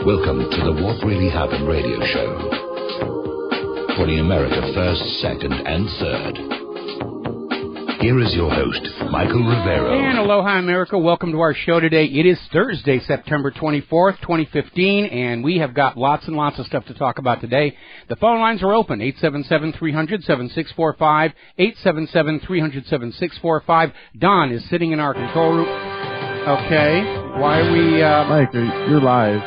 Welcome to the What Really Happened radio show. Putting America first, second, and third. Here is your host, Michael Rivero. And aloha, America. Welcome to our show today. It is Thursday, September 24th, 2015, and we have got lots and lots of stuff to talk about today. The phone lines are open, 877-300-7645, 877-300-7645. Don is sitting in our control room. Okay. Why are we... Mike, you're live.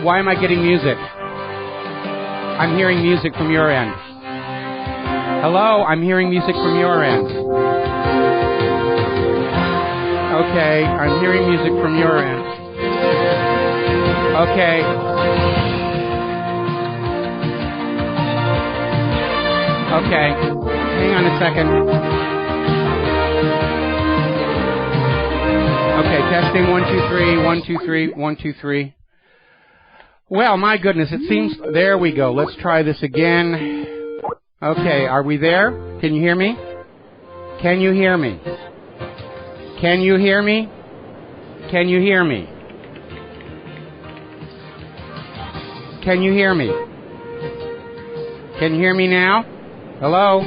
Why am I getting music? I'm hearing music from your end. Hello, I'm hearing music from your end. Okay, I'm hearing music from your end. Okay. Okay, hang on a second. Okay, testing 1, 2, 3, 1, 2, 3, 1, 2, 3. Well, my goodness, it seems... There we go. Let's try this again. Okay, are we there? Can you hear me? Can you hear me? Can you hear me? Can you hear me? Can you hear me? Can you hear me now? Hello?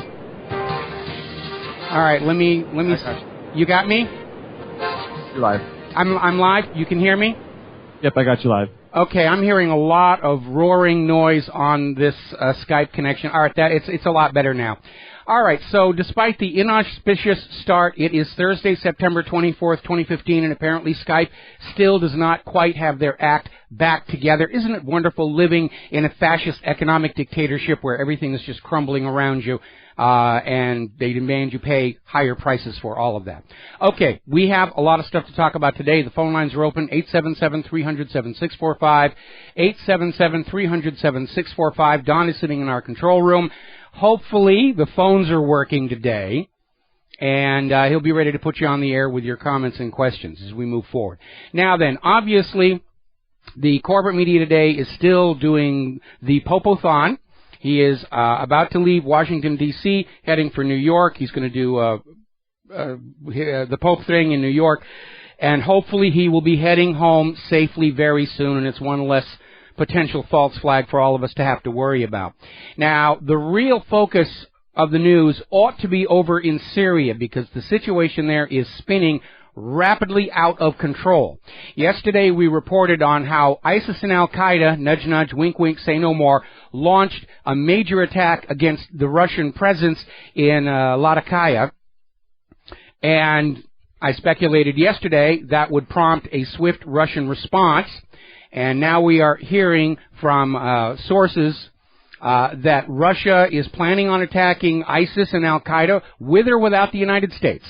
All right, let me... You got me? You're live. I'm live? You can hear me? Yep, I got you live. Okay, I'm hearing a lot of roaring noise on this Skype connection. All right, it's a lot better now. All right, so despite the inauspicious start, it is Thursday, September 24th, 2015, and apparently Skype still does not quite have their act back together. Isn't it wonderful living in a fascist economic dictatorship where everything is just crumbling around you, and they demand you pay higher prices for all of that? Okay, we have a lot of stuff to talk about today. The phone lines are open, 877-300-7645, 877-300-7645. Don is sitting in our control room. Hopefully, the phones are working today, and he'll be ready to put you on the air with your comments and questions as we move forward. Now then, obviously, the corporate media today is still doing the Pope-o-thon. He is about to leave Washington, D.C., heading for New York. He's going to do the Pope thing in New York, and hopefully he will be heading home safely very soon, and it's one less potential false flag for all of us to have to worry about. Now, the real focus of the news ought to be over in Syria because the situation there is spinning rapidly out of control. Yesterday we reported on how ISIS and Al-Qaeda, nudge nudge, wink wink, say no more, launched a major attack against the Russian presence in Latakia, and I speculated yesterday that would prompt a swift Russian response. And now we are hearing from sources that Russia is planning on attacking ISIS and Al-Qaeda with or without the United States.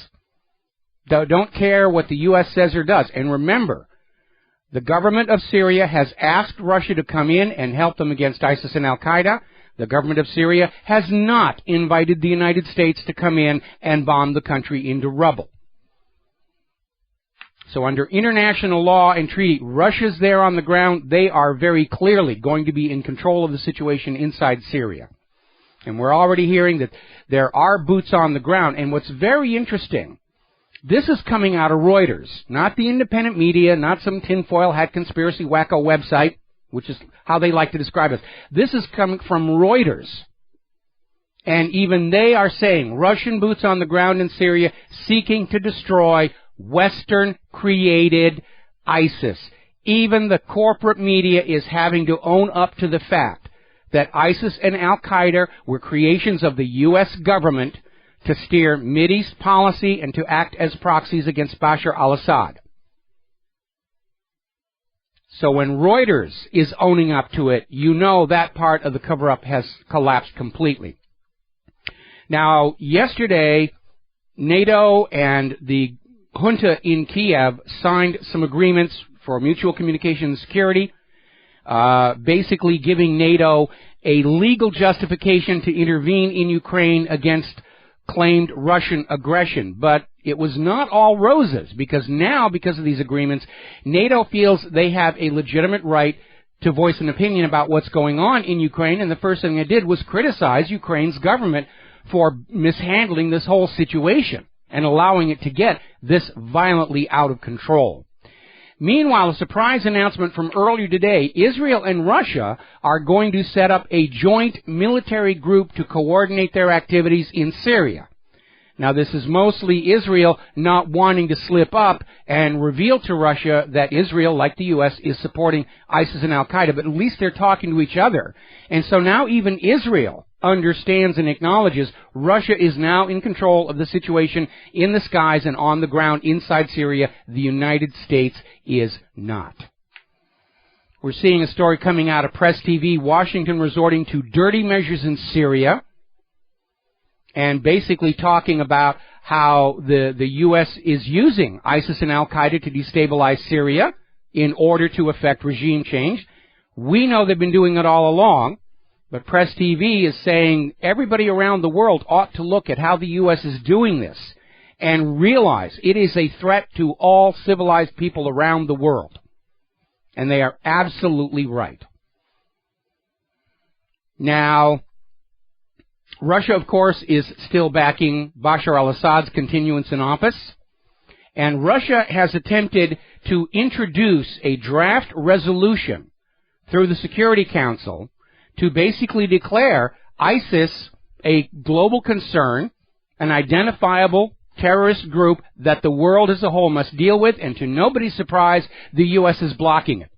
Don't care what the U.S. says or does. And remember, the government of Syria has asked Russia to come in and help them against ISIS and Al-Qaeda. The government of Syria has not invited the United States to come in and bomb the country into rubble. So under international law and treaty, Russia's there on the ground. They are very clearly going to be in control of the situation inside Syria. And we're already hearing that there are boots on the ground. And what's very interesting, this is coming out of Reuters, not the independent media, not some tinfoil hat conspiracy wacko website, which is how they like to describe us. This is coming from Reuters. And even they are saying Russian boots on the ground in Syria seeking to destroy Western-created ISIS. Even the corporate media is having to own up to the fact that ISIS and Al-Qaeda were creations of the U.S. government to steer Mideast policy and to act as proxies against Bashar al-Assad. So when Reuters is owning up to it, you know that part of the cover-up has collapsed completely. Now, yesterday, NATO and the junta in Kiev signed some agreements for mutual communication and security, basically giving NATO a legal justification to intervene in Ukraine against claimed Russian aggression. But it was not all roses, because now, because of these agreements, NATO feels they have a legitimate right to voice an opinion about what's going on in Ukraine, and the first thing they did was criticize Ukraine's government for mishandling this whole situation and allowing it to get this violently out of control. Meanwhile, a surprise announcement from earlier today, Israel and Russia are going to set up a joint military group to coordinate their activities in Syria. Now, this is mostly Israel not wanting to slip up and reveal to Russia that Israel, like the U.S., is supporting ISIS and al-Qaeda, but at least they're talking to each other. And so now even Israel understands and acknowledges Russia is now in control of the situation in the skies and on the ground inside Syria. The United States is not. We're seeing a story coming out of Press TV, Washington resorting to dirty measures in Syria, and basically talking about how the U.S. is using ISIS and al-Qaeda to destabilize Syria in order to effect regime change. We know they've been doing it all along, but Press TV is saying everybody around the world ought to look at how the U.S. is doing this and realize it is a threat to all civilized people around the world. And they are absolutely right. Now, Russia, of course, is still backing Bashar al-Assad's continuance in office, and Russia has attempted to introduce a draft resolution through the Security Council to basically declare ISIS a global concern, an identifiable terrorist group that the world as a whole must deal with, and to nobody's surprise, the U.S. is blocking it.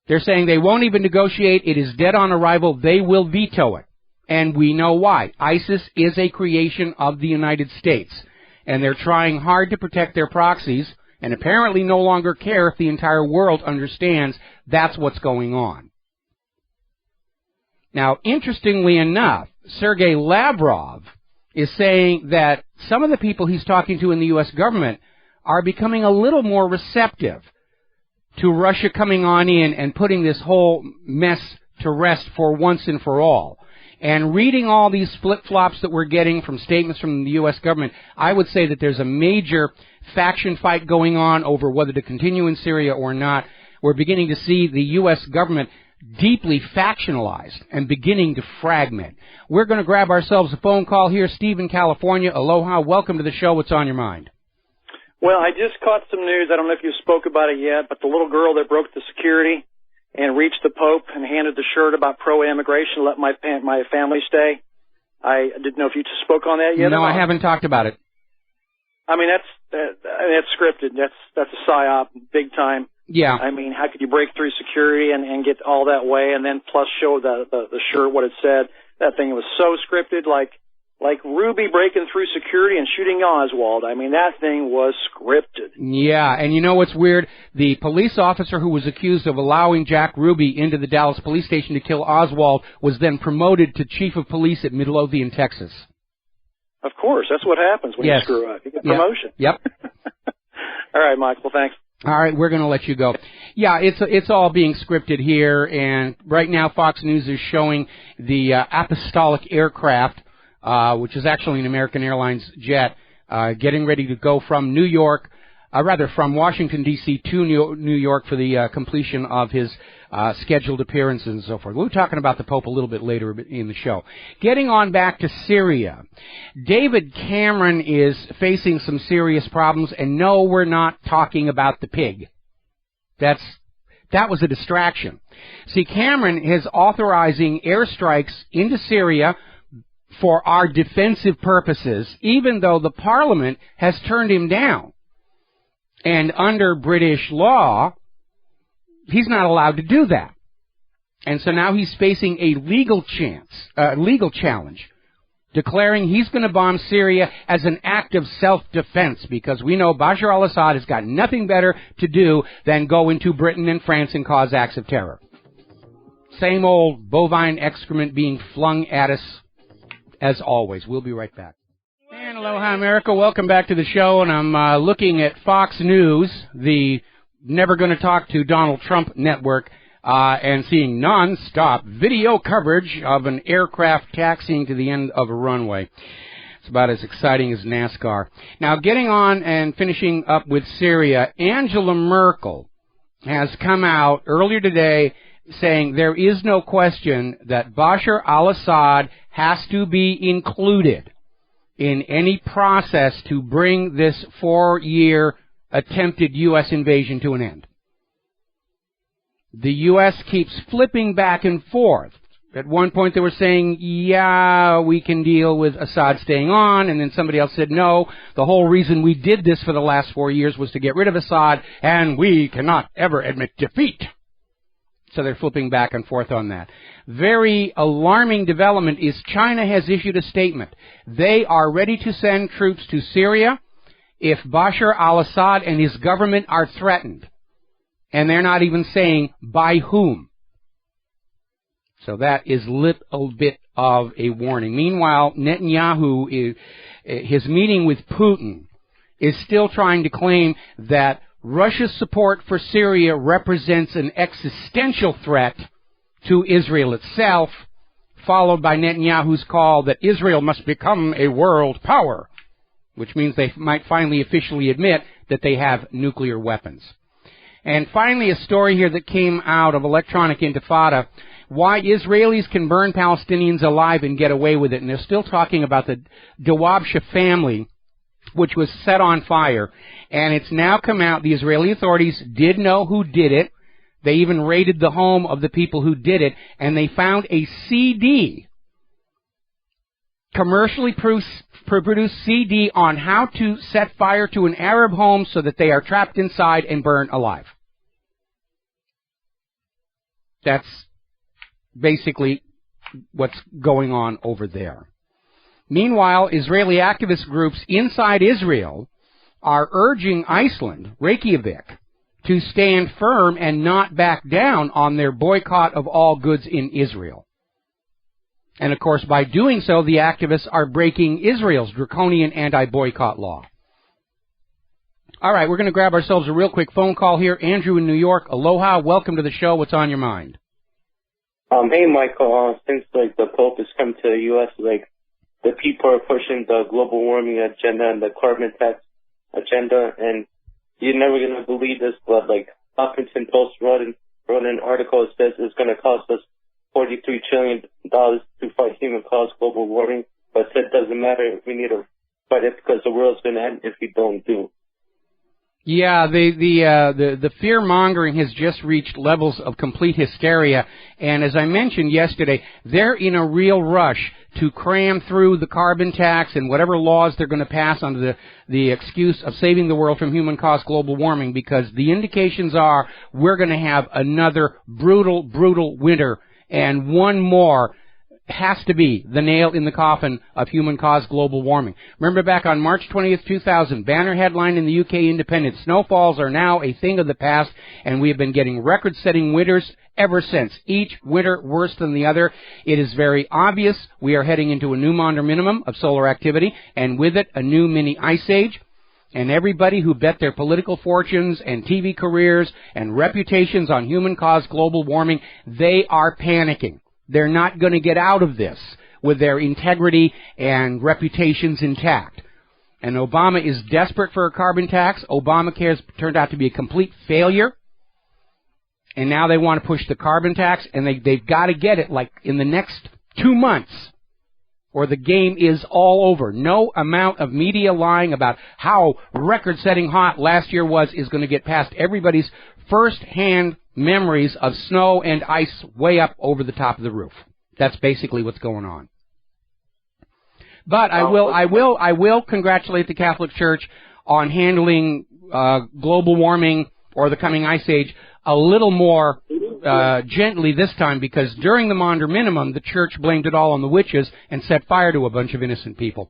They're saying they won't even negotiate. It is dead on arrival. They will veto it. And we know why. ISIS is a creation of the United States. And they're trying hard to protect their proxies and apparently no longer care if the entire world understands that's what's going on. Now, interestingly enough, Sergei Lavrov is saying that some of the people he's talking to in the U.S. government are becoming a little more receptive to Russia coming on in and putting this whole mess to rest for once and for all. And reading all these flip-flops that we're getting from statements from the U.S. government, I would say that there's a major faction fight going on over whether to continue in Syria or not. We're beginning to see the U.S. government deeply factionalized and beginning to fragment. We're going to grab ourselves a phone call here. Steve in California. Aloha. Welcome to the show. What's on your mind? Well, I just caught some news. I don't know if you spoke about it yet, but the little girl that broke the security and reached the Pope and handed the shirt about pro-immigration, let my family stay. I didn't know if you spoke on that yet. No, I haven't talked about it. I mean, that's scripted. That's a psyop, big time. Yeah. I mean, how could you break through security and get all that way, and then plus show the shirt what it said? That thing was so scripted, like Ruby breaking through security and shooting Oswald. I mean, that thing was scripted. Yeah, and you know what's weird? The police officer who was accused of allowing Jack Ruby into the Dallas police station to kill Oswald was then promoted to chief of police at Midlothian, Texas. Of course, that's what happens when you screw up. You get promotion. Yep. All right, Michael, thanks. All right, we're going to let you go. Yeah, it's all being scripted here, and right now Fox News is showing the Apostolic aircraft, which is actually an American Airlines jet, getting ready to go from from Washington, D.C. to New York for the completion of his scheduled appearances and so forth. We'll be talking about the Pope a little bit later in the show. Getting on back to Syria, David Cameron is facing some serious problems, and no, we're not talking about the pig. That was a distraction. See, Cameron is authorizing airstrikes into Syria for our defensive purposes, even though the Parliament has turned him down. And under British law, he's not allowed to do that. And so now he's facing a legal challenge, declaring he's going to bomb Syria as an act of self-defense, because we know Bashar al-Assad has got nothing better to do than go into Britain and France and cause acts of terror. Same old bovine excrement being flung at us as always. We'll be right back. And aloha, America. Welcome back to the show, and I'm looking at Fox News, the Never Gonna Talk to Donald Trump network, and seeing non-stop video coverage of an aircraft taxiing to the end of a runway. It's about as exciting as NASCAR. Now, getting on and finishing up with Syria, Angela Merkel has come out earlier today saying there is no question that Bashar al-Assad has to be included in any process to bring this 4-year attempted U.S. invasion to an end. The U.S. keeps flipping back and forth. At one point they were saying, yeah, we can deal with Assad staying on, and then somebody else said, no, the whole reason we did this for the last 4 years was to get rid of Assad, and we cannot ever admit defeat. So they're flipping back and forth on that. Very alarming development is China has issued a statement. They are ready to send troops to Syria if Bashar al-Assad and his government are threatened. And they're not even saying by whom. So that is a little bit of a warning. Meanwhile, Netanyahu, his meeting with Putin, is still trying to claim that Russia's support for Syria represents an existential threat to Israel itself, followed by Netanyahu's call that Israel must become a world power, which means they might finally officially admit that they have nuclear weapons. And finally, a story here that came out of Electronic Intifada, why Israelis can burn Palestinians alive and get away with it. And they're still talking about the Dawabsha family, which was set on fire. And it's now come out, the Israeli authorities did know who did it. They even raided the home of the people who did it, and they found a CD, commercially produced CD on how to set fire to an Arab home so that they are trapped inside and burned alive. That's basically what's going on over there. Meanwhile, Israeli activist groups inside Israel are urging Iceland, Reykjavik, to stand firm and not back down on their boycott of all goods in Israel. And of course, by doing so, the activists are breaking Israel's draconian anti-boycott law. All right, we're going to grab ourselves a real quick phone call here. Andrew in New York, aloha, welcome to the show. What's on your mind? Hey, Michael, since, the Pope has come to the U.S., the people are pushing the global warming agenda and the carbon tax agenda, and you're never going to believe this, but, Huffington Post wrote an article that says it's going to cost us $43 trillion to fight human-caused global warming, but it doesn't matter. We need to fight it because the world's going to end if we don't do. Yeah, the fear-mongering has just reached levels of complete hysteria, and as I mentioned yesterday, they're in a real rush to cram through the carbon tax and whatever laws they're going to pass under the excuse of saving the world from human-caused global warming, because the indications are we're going to have another brutal, brutal winter, and one more has to be the nail in the coffin of human-caused global warming. Remember back on March 20th, 2000, banner headline in the UK Independent, snowfalls are now a thing of the past, and we have been getting record-setting winters ever since, each winter worse than the other. It is very obvious we are heading into a new Maunder minimum of solar activity, and with it, a new mini ice age. And everybody who bet their political fortunes and TV careers and reputations on human-caused global warming, they are panicking. They're not going to get out of this with their integrity and reputations intact. And Obama is desperate for a carbon tax. Obamacare turned out to be a complete failure. And now they want to push the carbon tax, and they've got to get it in the next 2 months, or the game is all over. No amount of media lying about how record-setting hot last year was is going to get past everybody's first-hand memories of snow and ice way up over the top of the roof. That's basically what's going on. But I will congratulate the Catholic Church on handling global warming or the coming ice age a little more gently this time, because during the Maunder Minimum, the Church blamed it all on the witches and set fire to a bunch of innocent people.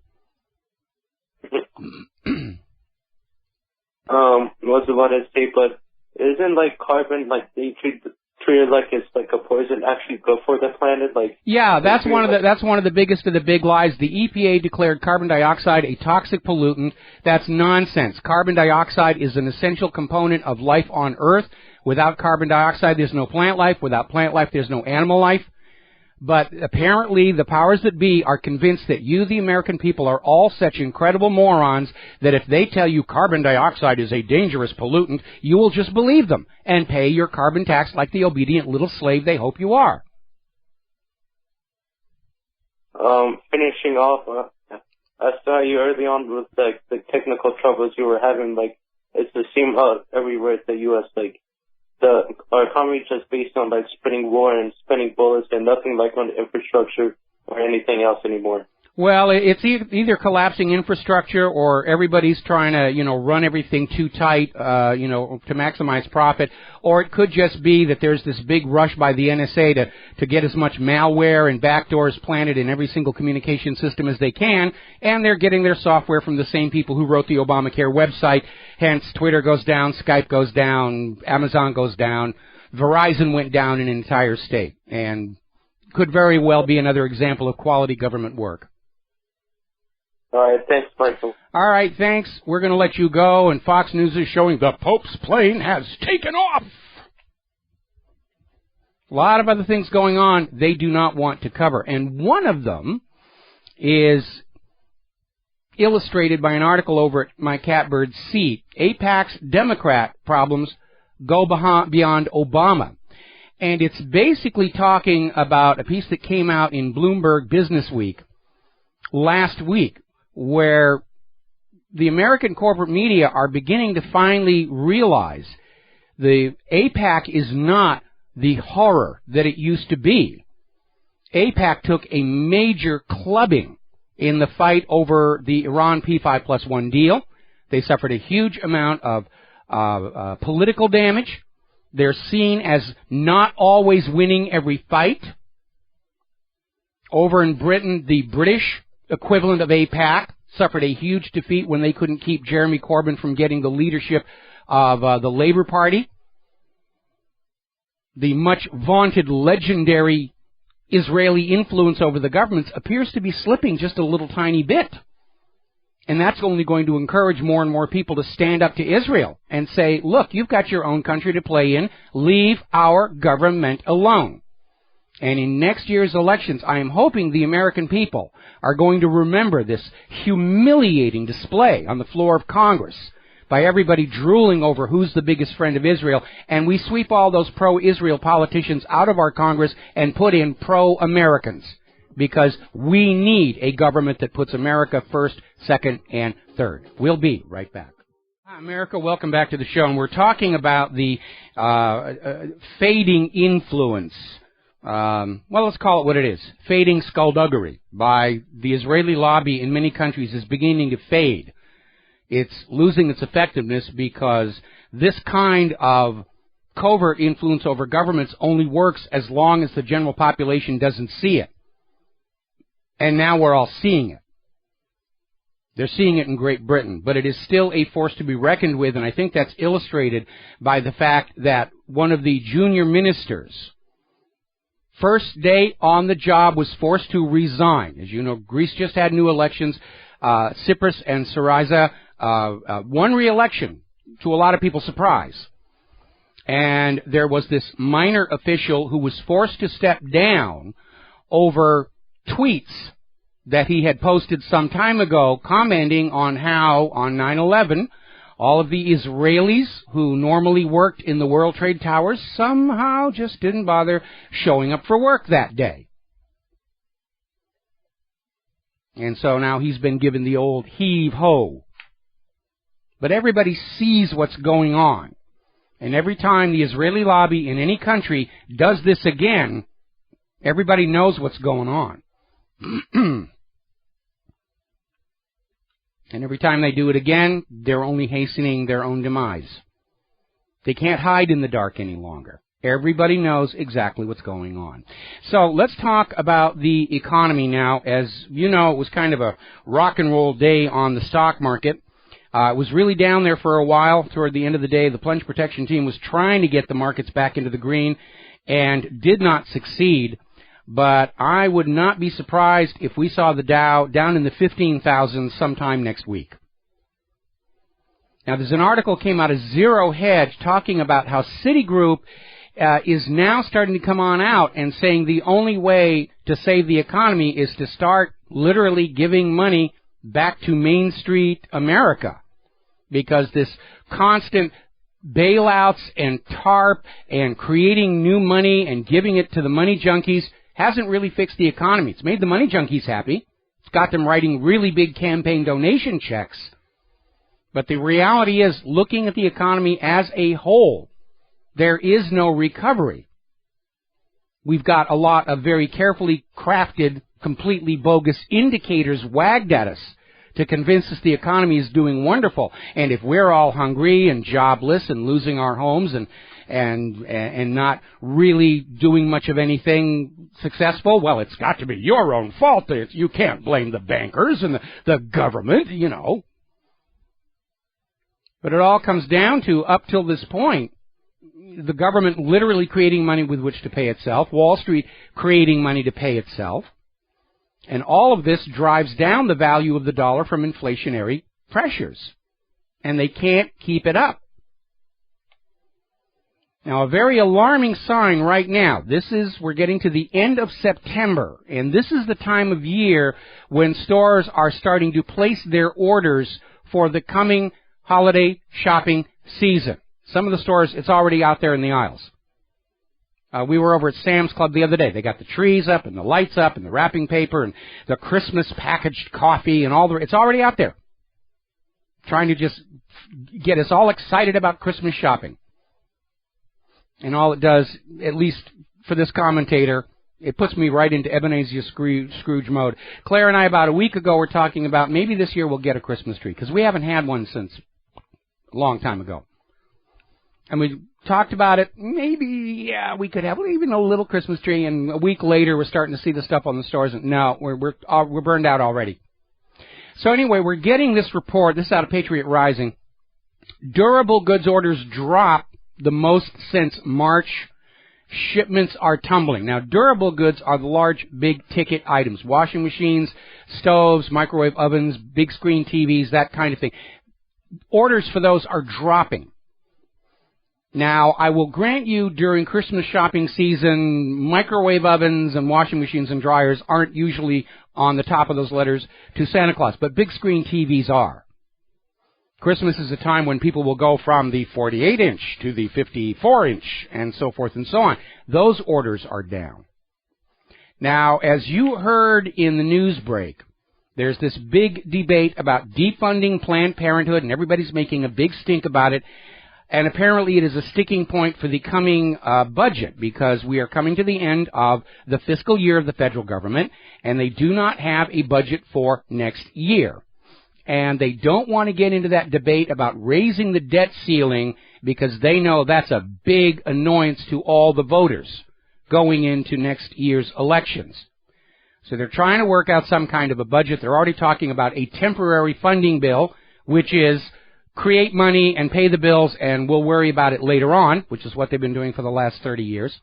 Was about to say, but isn't carbon they treat it like it's a poison actually good for the planet? Yeah, that's one of the biggest of the big lies. The EPA declared carbon dioxide a toxic pollutant. That's nonsense. Carbon dioxide is an essential component of life on Earth. Without carbon dioxide, there's no plant life. Without plant life, there's no animal life. But apparently the powers that be are convinced that you, the American people, are all such incredible morons that if they tell you carbon dioxide is a dangerous pollutant, you will just believe them and pay your carbon tax like the obedient little slave they hope you are. Finishing off, I saw you early on with the technical troubles you were having, it's the same everywhere at the U.S. Like, our economy is just based on, like, spreading war and spending bullets and nothing, like, on infrastructure or anything else anymore. Well, it's either collapsing infrastructure or everybody's trying to, run everything too tight, to maximize profit. Or it could just be that there's this big rush by the NSA to get as much malware and backdoors planted in every single communication system as they can, and they're getting their software from the same people who wrote the Obamacare website. Hence, Twitter goes down, Skype goes down, Amazon goes down, Verizon went down in an entire state, and could very well be another example of quality government work. All right, thanks, Michael. All right, thanks. We're going to let you go, and Fox News is showing the Pope's plane has taken off. A lot of other things going on they do not want to cover, and one of them is illustrated by an article over at My Catbird's Seat. AIPAC's Democrat problems go beyond Obama. And it's basically talking about a piece that came out in Bloomberg Business Week last week, where the American corporate media are beginning to finally realize the AIPAC is not the horror that it used to be. AIPAC took a major clubbing in the fight over the Iran P5+1 deal. They suffered a huge amount of political damage. They're seen as not always winning every fight. Over in Britain, the British equivalent of AIPAC suffered a huge defeat when they couldn't keep Jeremy Corbyn from getting the leadership of the Labour Party. The much vaunted, legendary Israeli influence over the governments appears to be slipping just a little tiny bit. And that's only going to encourage more and more people to stand up to Israel and say, look, you've got your own country to play in. Leave our government alone. And in next year's elections, I am hoping the American people are going to remember this humiliating display on the floor of Congress by everybody drooling over who's the biggest friend of Israel, and we sweep all those pro-Israel politicians out of our Congress and put in pro-Americans, because we need a government that puts America first, second, and third. We'll be right back. Hi, America. Welcome back to the show, and we're talking about the fading influence. Let's call it what it is. Fading skullduggery by the Israeli lobby in many countries is beginning to fade. It's losing its effectiveness because this kind of covert influence over governments only works as long as the general population doesn't see it. And now we're all seeing it. They're seeing it in Great Britain, but it is still a force to be reckoned with, and I think that's illustrated by the fact that one of the junior ministers, first day on the job, was forced to resign. As you know, Greece just had new elections. Tsipras and Syriza won re-election, to a lot of people's surprise. And there was this minor official who was forced to step down over tweets that he had posted some time ago commenting on how, on 9/11, all of the Israelis who normally worked in the World Trade Towers somehow just didn't bother showing up for work that day. And so now he's been given the old heave-ho. But everybody sees what's going on. And every time the Israeli lobby in any country does this again, everybody knows what's going on. And every time they do it again, they're only hastening their own demise. They can't hide in the dark any longer. Everybody knows exactly what's going on. So let's talk about the economy now. As you know, it was kind of a rock and roll day on the stock market. It was really down there for a while. Toward the end of the day, the plunge protection team was trying to get the markets back into the green and did not succeed. But I would not be surprised if we saw the Dow down in the 15,000s sometime next week. Now, there's an article came out of Zero Hedge talking about how Citigroup is now starting to come on out and saying the only way to save the economy is to start literally giving money back to Main Street America, because this constant bailouts and TARP and creating new money and giving it to the money junkies hasn't really fixed the economy. It's made the money junkies happy. It's got them writing really big campaign donation checks. But the reality is, looking at the economy as a whole, there is no recovery. We've got a lot of very carefully crafted, completely bogus indicators wagged at us to convince us the economy is doing wonderful. And if we're all hungry and jobless and losing our homes and not really doing much of anything successful, well, it's got to be your own fault. You can't blame the bankers and the government, you know. But it all comes down to, up till this point, the government literally creating money with which to pay itself, Wall Street creating money to pay itself, and all of this drives down the value of the dollar from inflationary pressures. And they can't keep it up. Now, a very alarming sign right now, we're getting to the end of September, and this is the time of year when stores are starting to place their orders for the coming holiday shopping season. Some of the stores, it's already out there in the aisles. We were over at Sam's Club the other day. They got the trees up and the lights up and the wrapping paper and the Christmas packaged coffee and it's already out there. Trying to just get us all excited about Christmas shopping. And all it does, at least for this commentator, it puts me right into Ebenezer Scrooge mode. Claire and I, about a week ago, were talking about maybe this year we'll get a Christmas tree, because we haven't had one since a long time ago. And we talked about it. Maybe, yeah, we could have even a little Christmas tree. And a week later, we're starting to see the stuff on the stores. And no, we're burned out already. So anyway, we're getting this report. This is out of Patriot Rising. Durable goods orders drop the most since March. Shipments are tumbling. Now, durable goods are the large, big-ticket items. Washing machines, stoves, microwave ovens, big-screen TVs, that kind of thing. Orders for those are dropping. Now, I will grant you during Christmas shopping season, microwave ovens and washing machines and dryers aren't usually on the top of those letters to Santa Claus, but big screen TVs are. Christmas is a time when people will go from the 48-inch to the 54-inch and so forth and so on. Those orders are down. Now, as you heard in the news break, there's this big debate about defunding Planned Parenthood, and everybody's making a big stink about it. And apparently it is a sticking point for the coming budget, because we are coming to the end of the fiscal year of the federal government, and they do not have a budget for next year. And they don't want to get into that debate about raising the debt ceiling, because they know that's a big annoyance to all the voters going into next year's elections. So they're trying to work out some kind of a budget. They're already talking about a temporary funding bill, which is create money and pay the bills, and we'll worry about it later on, which is what they've been doing for the last 30 years.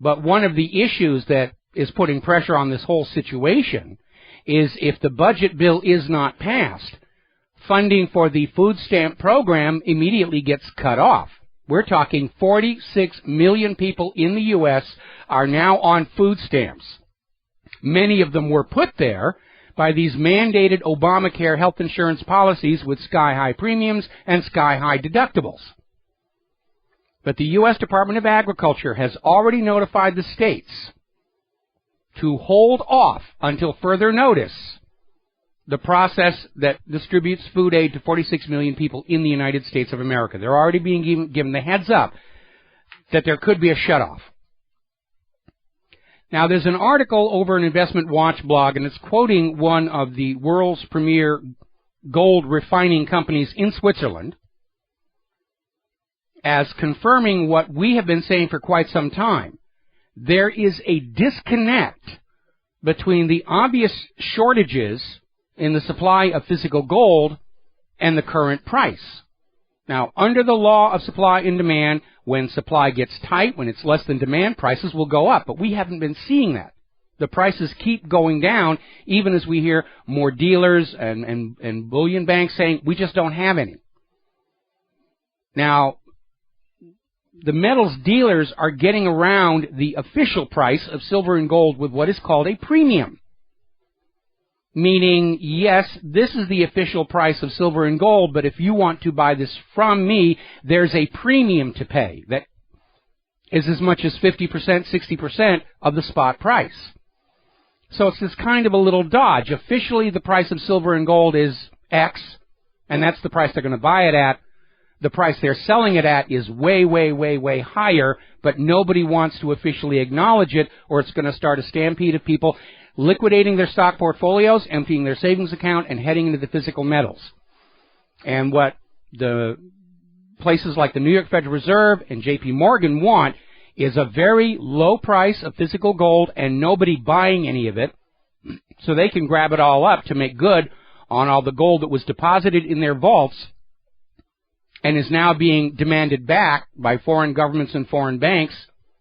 But one of the issues that is putting pressure on this whole situation is, if the budget bill is not passed, funding for the food stamp program immediately gets cut off. We're talking 46 million people in the U.S. are now on food stamps. Many of them were put there by these mandated Obamacare health insurance policies with sky-high premiums and sky-high deductibles. But the U.S. Department of Agriculture has already notified the states to hold off until further notice the process that distributes food aid to 46 million people in the United States of America. They're already being given the heads up that there could be a shutoff. Now, there's an article over an Investment Watch blog, and it's quoting one of the world's premier gold refining companies in Switzerland as confirming what we have been saying for quite some time. There is a disconnect between the obvious shortages in the supply of physical gold and the current price. Now, under the law of supply and demand, when supply gets tight, when it's less than demand, prices will go up. But we haven't been seeing that. The prices keep going down, even as we hear more dealers and bullion banks saying, we just don't have any. Now, the metals dealers are getting around the official price of silver and gold with what is called a premium. Meaning, yes, this is the official price of silver and gold, but if you want to buy this from me, there's a premium to pay that is as much as 50%, 60% of the spot price. So it's this kind of a little dodge. Officially, the price of silver and gold is X, and that's the price they're going to buy it at. The price they're selling it at is way, way, way, way higher, but nobody wants to officially acknowledge it, or it's going to start a stampede of people liquidating their stock portfolios, emptying their savings account, and heading into the physical metals. And what the places like the New York Federal Reserve and J.P. Morgan want is a very low price of physical gold and nobody buying any of it, so they can grab it all up to make good on all the gold that was deposited in their vaults and is now being demanded back by foreign governments and foreign banks,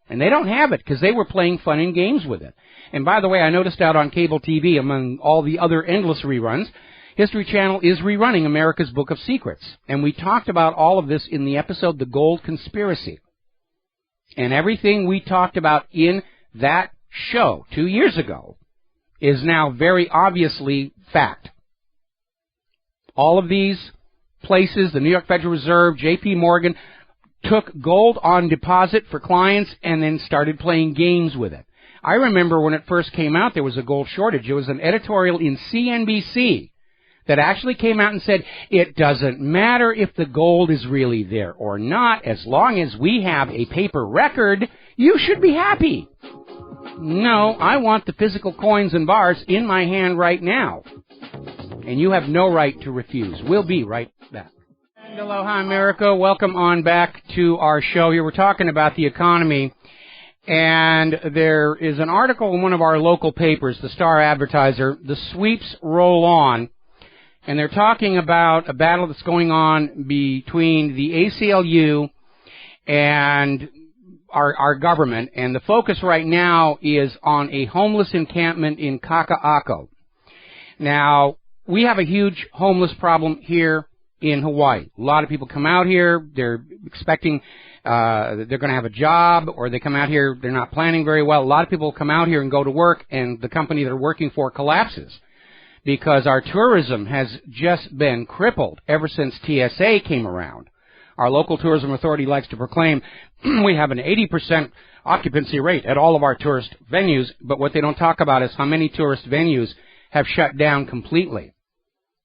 and they don't have it because they were playing fun and games with it. And by the way, I noticed out on cable TV, among all the other endless reruns, History Channel is rerunning America's Book of Secrets. And we talked about all of this in the episode The Gold Conspiracy. And everything we talked about in that show 2 years ago is now very obviously fact. All of these places, the New York Federal Reserve, J.P. Morgan, took gold on deposit for clients and then started playing games with it. I remember when it first came out, there was a gold shortage. There was an editorial in CNBC that actually came out and said, it doesn't matter if the gold is really there or not, as long as we have a paper record, you should be happy. No, I want the physical coins and bars in my hand right now. And you have no right to refuse. We'll be right back. And aloha, America. Welcome on back to our show here. We're talking about the economy. And there is an article in one of our local papers, the Star Advertiser, The Sweeps Roll On. And they're talking about a battle that's going on between the ACLU and our government. And the focus right now is on a homeless encampment in Kaahumanu. Now, we have a huge homeless problem here in Hawaii. A lot of people come out here, they're expecting they're going to have a job, or they come out here, they're not planning very well. A lot of people come out here and go to work, and the company they're working for collapses because our tourism has just been crippled ever since TSA came around. Our local tourism authority likes to proclaim we have an 80% occupancy rate at all of our tourist venues, but what they don't talk about is how many tourist venues have shut down completely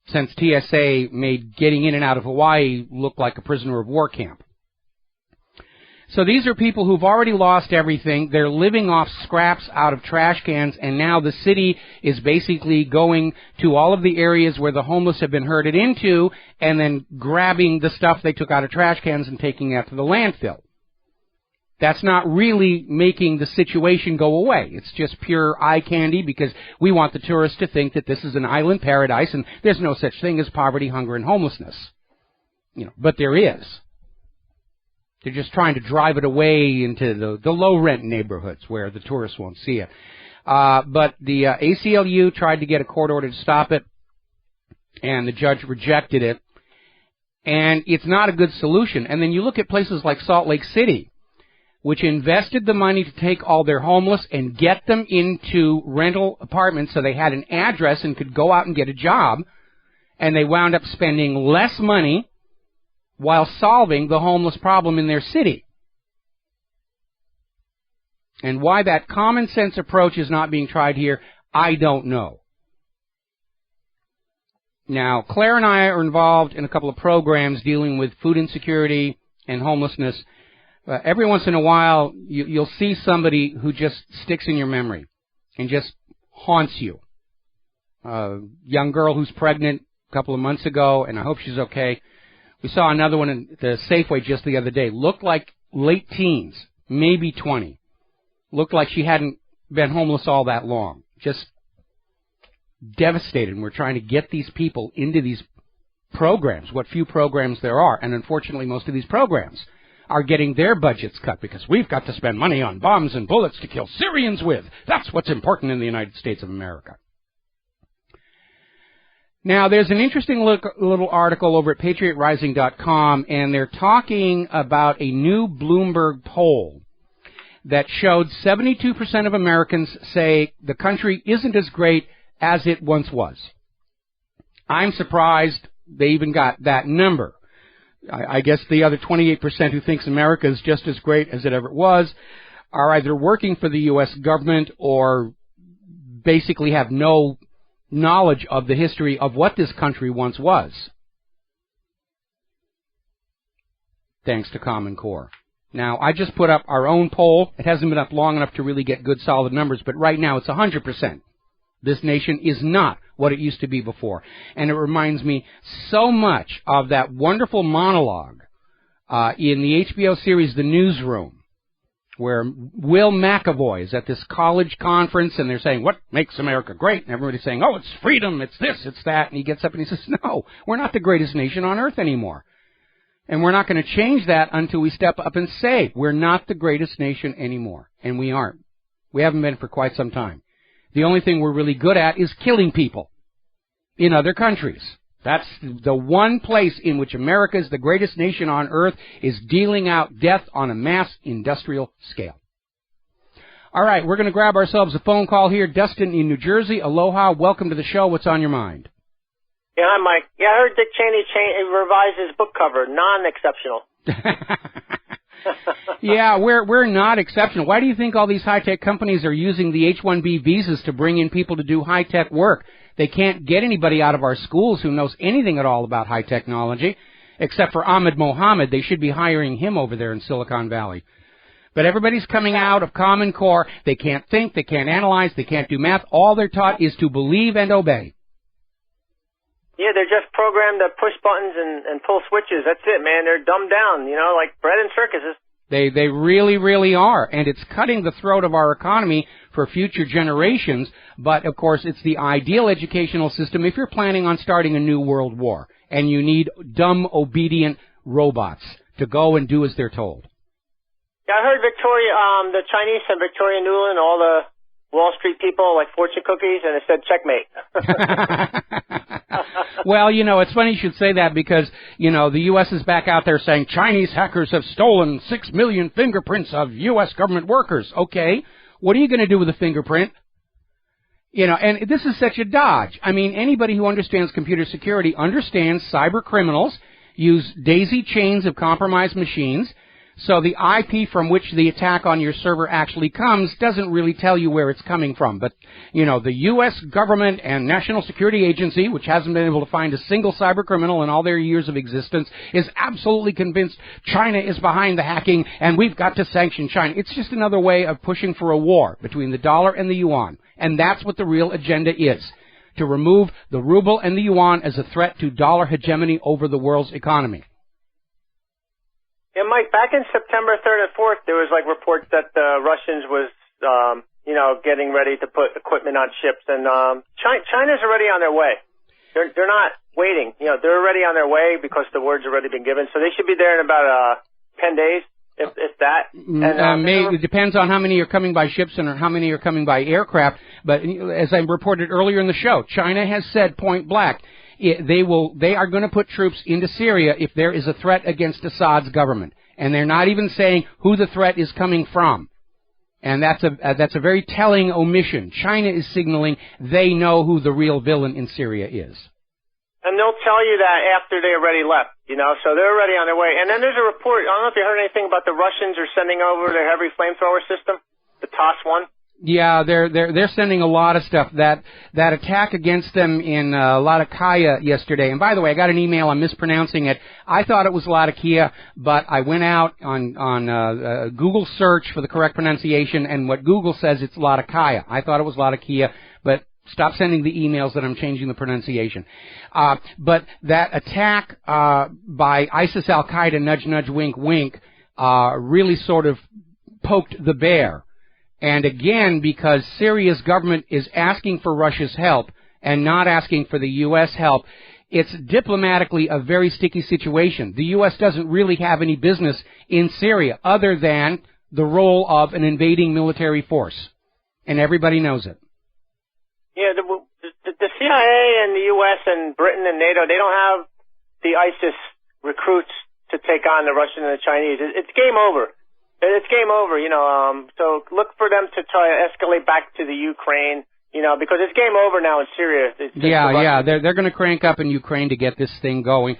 since TSA made getting in and out of Hawaii look like a prisoner of war camp. So these are people who've already lost everything. They're living off scraps out of trash cans, and now the city is basically going to all of the areas where the homeless have been herded into and then grabbing the stuff they took out of trash cans and taking it to the landfill. That's not really making the situation go away. It's just pure eye candy because we want the tourists to think that this is an island paradise and there's no such thing as poverty, hunger, and homelessness. But there is. They're just trying to drive it away into the low-rent neighborhoods where the tourists won't see it. But the ACLU tried to get a court order to stop it, and the judge rejected it. And it's not a good solution. And then you look at places like Salt Lake City, which invested the money to take all their homeless and get them into rental apartments so they had an address and could go out and get a job, and they wound up spending less money while solving the homeless problem in their city. And why that common sense approach is not being tried here, I don't know. Now, Claire and I are involved in a couple of programs dealing with food insecurity and homelessness. Every once in a while, you'll see somebody who just sticks in your memory and just haunts you. A young girl who's pregnant a couple of months ago, and I hope she's okay. We saw another one in the Safeway just the other day. Looked like late teens, maybe 20. Looked like she hadn't been homeless all that long. Just devastated. And we're trying to get these people into these programs, what few programs there are. And unfortunately, most of these programs are getting their budgets cut because we've got to spend money on bombs and bullets to kill Syrians with. That's what's important in the United States of America. Now, there's an interesting little article over at PatriotRising.com, and they're talking about a new Bloomberg poll that showed 72% of Americans say the country isn't as great as it once was. I'm surprised they even got that number. I guess the other 28% who thinks America is just as great as it ever was are either working for the U.S. government or basically have no knowledge of the history of what this country once was. Thanks to Common Core. Now, I just put up our own poll. It hasn't been up long enough to really get good, solid numbers, but right now it's 100%. This nation is not what it used to be before. And it reminds me so much of that wonderful monologue in the HBO series The Newsroom, where Will McAvoy is at this college conference, and they're saying, what makes America great? And everybody's saying, oh, it's freedom, it's this, it's that. And he gets up and he says, no, we're not the greatest nation on earth anymore. And we're not going to change that until we step up and say, we're not the greatest nation anymore. And we aren't. We haven't been for quite some time. The only thing we're really good at is killing people in other countries. That's the one place in which America is the greatest nation on earth, is dealing out death on a mass industrial scale. All right, we're going to grab ourselves a phone call here. Dustin in New Jersey. Aloha. Welcome to the show. What's on your mind? Yeah, hi, Mike. Yeah, I heard Dick Cheney revised his book cover. Non-exceptional. Yeah, we're not exceptional. Why do you think all these high-tech companies are using the H-1B visas to bring in people to do high-tech work? They can't get anybody out of our schools who knows anything at all about high technology, except for Ahmed Mohammed. They should be hiring him over there in Silicon Valley. But everybody's coming out of Common Core. They can't think, they can't analyze, they can't do math. All they're taught is to believe and obey. Yeah, they're just programmed to push buttons and pull switches. That's it, man. They're dumbed down, like bread and circuses. They really, really are. And it's cutting the throat of our economy for future generations. But, of course, it's the ideal educational system if you're planning on starting a new world war. And you need dumb, obedient robots to go and do as they're told. Yeah, I heard the Chinese and Victoria Nuland, all the Wall Street people like fortune cookies, and it said checkmate. Well, it's funny you should say that because, the U.S. is back out there saying Chinese hackers have stolen 6 million fingerprints of U.S. government workers. Okay, what are you going to do with a fingerprint? And this is such a dodge. I mean, anybody who understands computer security understands cyber criminals use daisy chains of compromised machines. So the IP from which the attack on your server actually comes doesn't really tell you where it's coming from. But, the U.S. government and National Security Agency, which hasn't been able to find a single cyber criminal in all their years of existence, is absolutely convinced China is behind the hacking and we've got to sanction China. It's just another way of pushing for a war between the dollar and the yuan. And that's what the real agenda is, to remove the ruble and the yuan as a threat to dollar hegemony over the world's economy. Yeah, Mike, back in September 3rd and 4th, there was reports that the Russians was, getting ready to put equipment on ships, and China's already on their way. They're not waiting. They're already on their way because the word's already been given. So they should be there in about 10 days, if that. And, it depends on how many are coming by ships and how many are coming by aircraft. But as I reported earlier in the show, China has said point blank, they are going to put troops into Syria if there is a threat against Assad's government. And they're not even saying who the threat is coming from. And that's a very telling omission. China is signaling they know who the real villain in Syria is. And they'll tell you that after they already left, so they're already on their way. And then there's a report, I don't know if you heard anything about the Russians are sending over their heavy flamethrower system, the TOS-1. Yeah, they're sending a lot of stuff. That attack against them in Latakia yesterday. And by the way, I got an email. I'm mispronouncing it. I thought it was Latakia, but I went out on Google search for the correct pronunciation, and what Google says it's Latakia. I thought it was Latakia, but stop sending the emails that I'm changing the pronunciation. But that attack by ISIS, Al-Qaeda, nudge, nudge, wink, wink, really sort of poked the bear. And again, because Syria's government is asking for Russia's help and not asking for the U.S. help, it's diplomatically a very sticky situation. The U.S. doesn't really have any business in Syria other than the role of an invading military force. And everybody knows it. Yeah, the CIA and the U.S. and Britain and NATO, they don't have the ISIS recruits to take on the Russians and the Chinese. It's game over. It's game over, so look for them to try to escalate back to the Ukraine, because it's game over now in Syria. They're going to crank up in Ukraine to get this thing going.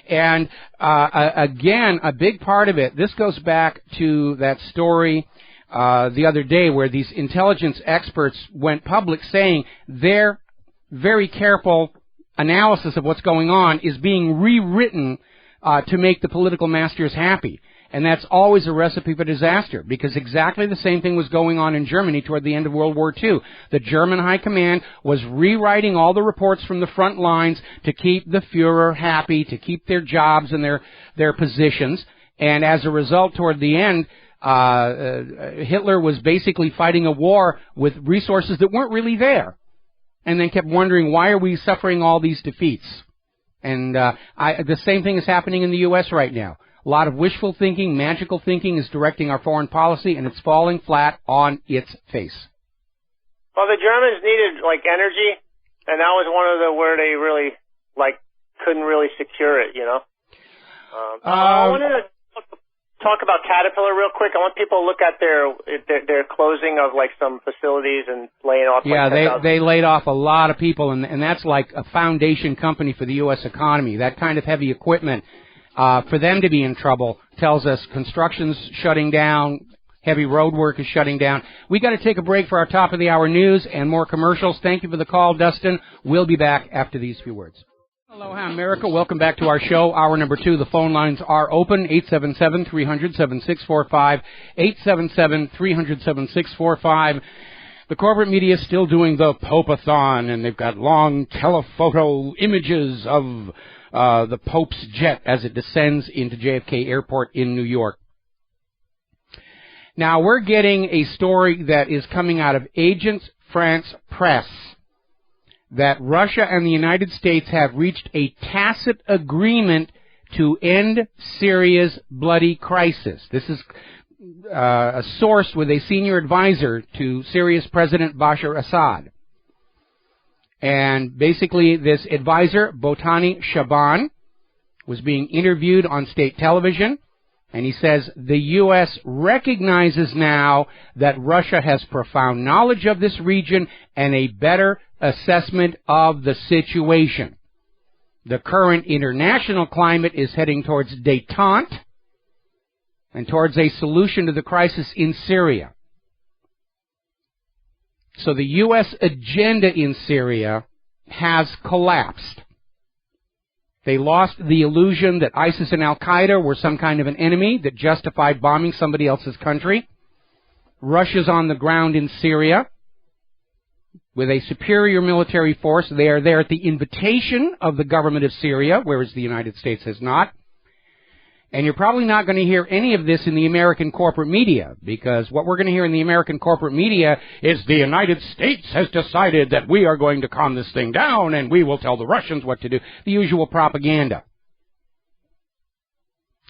And, again, a big part of it, this goes back to that story, the other day where these intelligence experts went public saying their very careful analysis of what's going on is being rewritten to make the political masters happy. And that's always a recipe for disaster, because exactly the same thing was going on in Germany toward the end of World War II. The German high command was rewriting all the reports from the front lines to keep the Führer happy, to keep their jobs and their positions. And as a result, toward the end, Hitler was basically fighting a war with resources that weren't really there. And then kept wondering, why are we suffering all these defeats? And the same thing is happening in the U.S. right now. A lot of wishful thinking, magical thinking is directing our foreign policy, and it's falling flat on its face. Well, the Germans needed, energy, and that was one of the where they really, couldn't really secure it, you know? I wanted to talk about Caterpillar real quick. I want people to look at their closing of, some facilities and laying off, they laid off a lot of people, and that's like a foundation company for the U.S. economy. That kind of heavy equipment, for them to be in trouble tells us construction's shutting down, heavy road work is shutting down. We got to take a break for our top of the hour news and more commercials. Thank you for the call, Dustin. We'll be back after these few words. Aloha, America. Welcome back to our show. Hour number 2. The phone lines are open. 877-300-7645. 877-300-7645. The corporate media is still doing the Pope-a-thon, and they've got long telephoto images of the Pope's jet as it descends into JFK Airport in New York. Now, we're getting a story that is coming out of Agence France Presse that Russia and the United States have reached a tacit agreement to end Syria's bloody crisis. This is a source with a senior advisor to Syria's President Bashar Assad. And basically, this advisor, Botani Shaban, was being interviewed on state television, and he says the U.S. recognizes now that Russia has profound knowledge of this region and a better assessment of the situation. The current international climate is heading towards détente and towards a solution to the crisis in Syria. So the U.S. agenda in Syria has collapsed. They lost the illusion that ISIS and Al-Qaeda were some kind of an enemy that justified bombing somebody else's country. Russia's on the ground in Syria with a superior military force. They are there at the invitation of the government of Syria, whereas the United States has not. And you're probably not going to hear any of this in the American corporate media, because what we're going to hear in the American corporate media is the United States has decided that we are going to calm this thing down and we will tell the Russians what to do. The usual propaganda.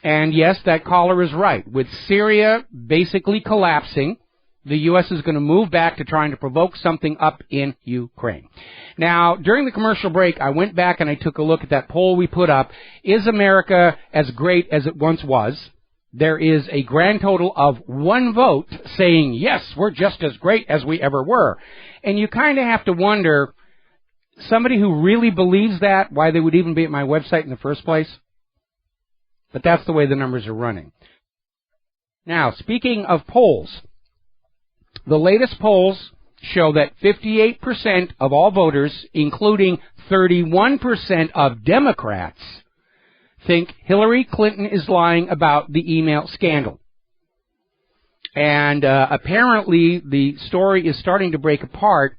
And yes, that caller is right. With Syria basically collapsing, the U.S. is going to move back to trying to provoke something up in Ukraine. Now, during the commercial break, I went back and I took a look at that poll we put up. Is America as great as it once was? There is a grand total of 1 vote saying, yes, we're just as great as we ever were. And you kind of have to wonder, somebody who really believes that, why they would even be at my website in the first place? But that's the way the numbers are running. Now, speaking of polls, the latest polls show that 58% of all voters, including 31% of Democrats, think Hillary Clinton is lying about the email scandal. And apparently the story is starting to break apart,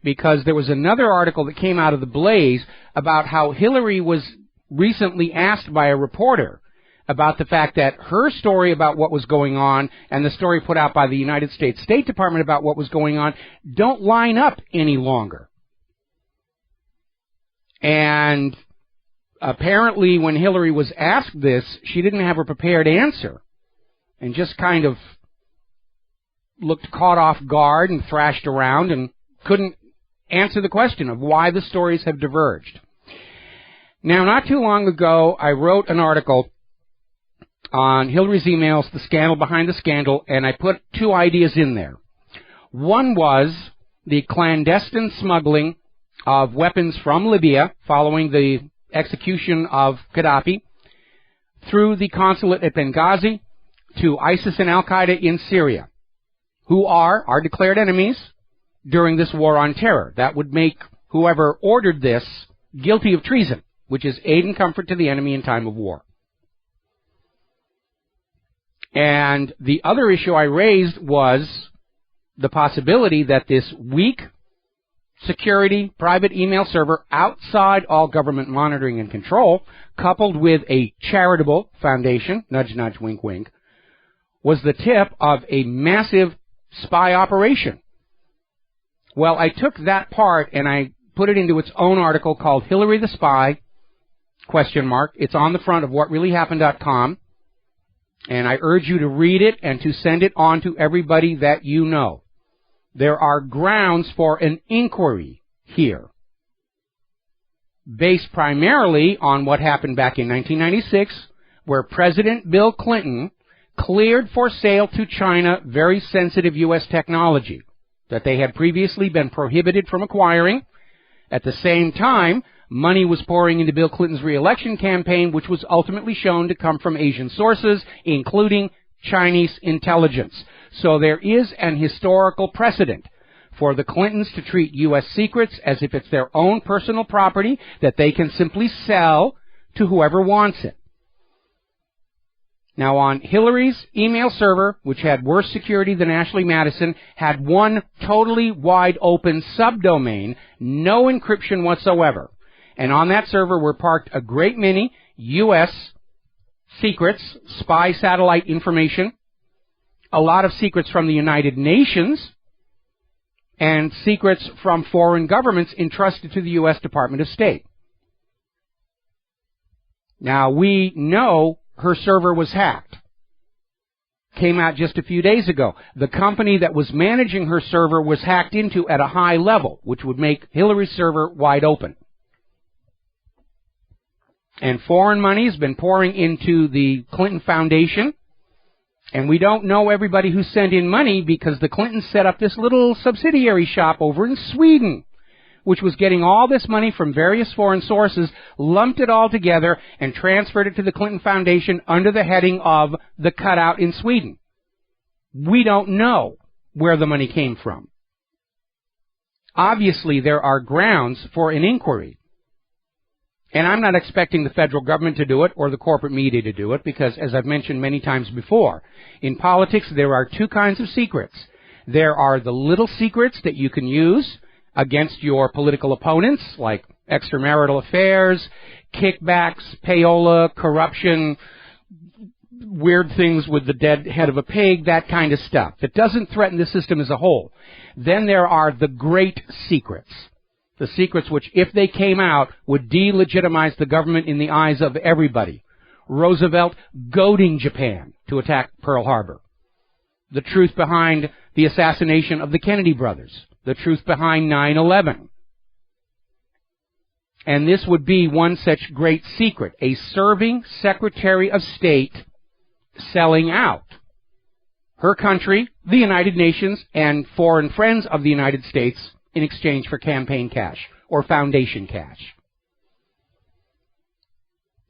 because there was another article that came out of the Blaze about how Hillary was recently asked by a reporter about the fact that her story about what was going on and the story put out by the United States State Department about what was going on don't line up any longer. And apparently when Hillary was asked this, she didn't have a prepared answer and just kind of looked caught off guard and thrashed around and couldn't answer the question of why the stories have diverged. Now, not too long ago, I wrote an article on Hillary's emails, the scandal behind the scandal, and I put 2 ideas in there. One was the clandestine smuggling of weapons from Libya following the execution of Gaddafi through the consulate at Benghazi to ISIS and Al-Qaeda in Syria. who are our declared enemies during this war on terror. That would make whoever ordered this guilty of treason, which is aid and comfort to the enemy in time of war. And the other issue I raised was the possibility that this weak security private email server outside all government monitoring and control, coupled with a charitable foundation, nudge, nudge, wink, wink, was the tip of a massive spy operation. Well, I took that part and I put it into its own article called Hillary the Spy, ? It's on the front of WhatReallyHappened.com. And I urge you to read it and to send it on to everybody that you know. There are grounds for an inquiry here, based primarily on what happened back in 1996, where President Bill Clinton cleared for sale to China very sensitive U.S. technology that they had previously been prohibited from acquiring. At the same time, money was pouring into Bill Clinton's re-election campaign, which was ultimately shown to come from Asian sources, including Chinese intelligence. So there is an historical precedent for the Clintons to treat U.S. secrets as if it's their own personal property that they can simply sell to whoever wants it. Now, on Hillary's email server, which had worse security than Ashley Madison, had one totally wide-open subdomain, no encryption whatsoever. And on that server were parked a great many U.S. secrets, spy satellite information, a lot of secrets from the United Nations, and secrets from foreign governments entrusted to the U.S. Department of State. Now, we know her server was hacked. Came out just a few days ago. The company that was managing her server was hacked into at a high level, which would make Hillary's server wide open. And foreign money has been pouring into the Clinton Foundation. And we don't know everybody who sent in money because the Clintons set up this little subsidiary shop over in Sweden, which was getting all this money from various foreign sources, lumped it all together, and transferred it to the Clinton Foundation under the heading of the cutout in Sweden. We don't know where the money came from. Obviously, there are grounds for an inquiry. And I'm not expecting the federal government to do it or the corporate media to do it because, as I've mentioned many times before, in politics there are two kinds of secrets. There are the little secrets that you can use against your political opponents, like extramarital affairs, kickbacks, payola, corruption, weird things with the dead head of a pig, that kind of stuff. That doesn't threaten the system as a whole. Then there are the great secrets. The secrets which, if they came out, would delegitimize the government in the eyes of everybody. Roosevelt goading Japan to attack Pearl Harbor. The truth behind the assassination of the Kennedy brothers. The truth behind 9/11. And this would be one such great secret. A serving Secretary of State selling out her country, the United Nations, and foreign friends of the United States in exchange for campaign cash or foundation cash.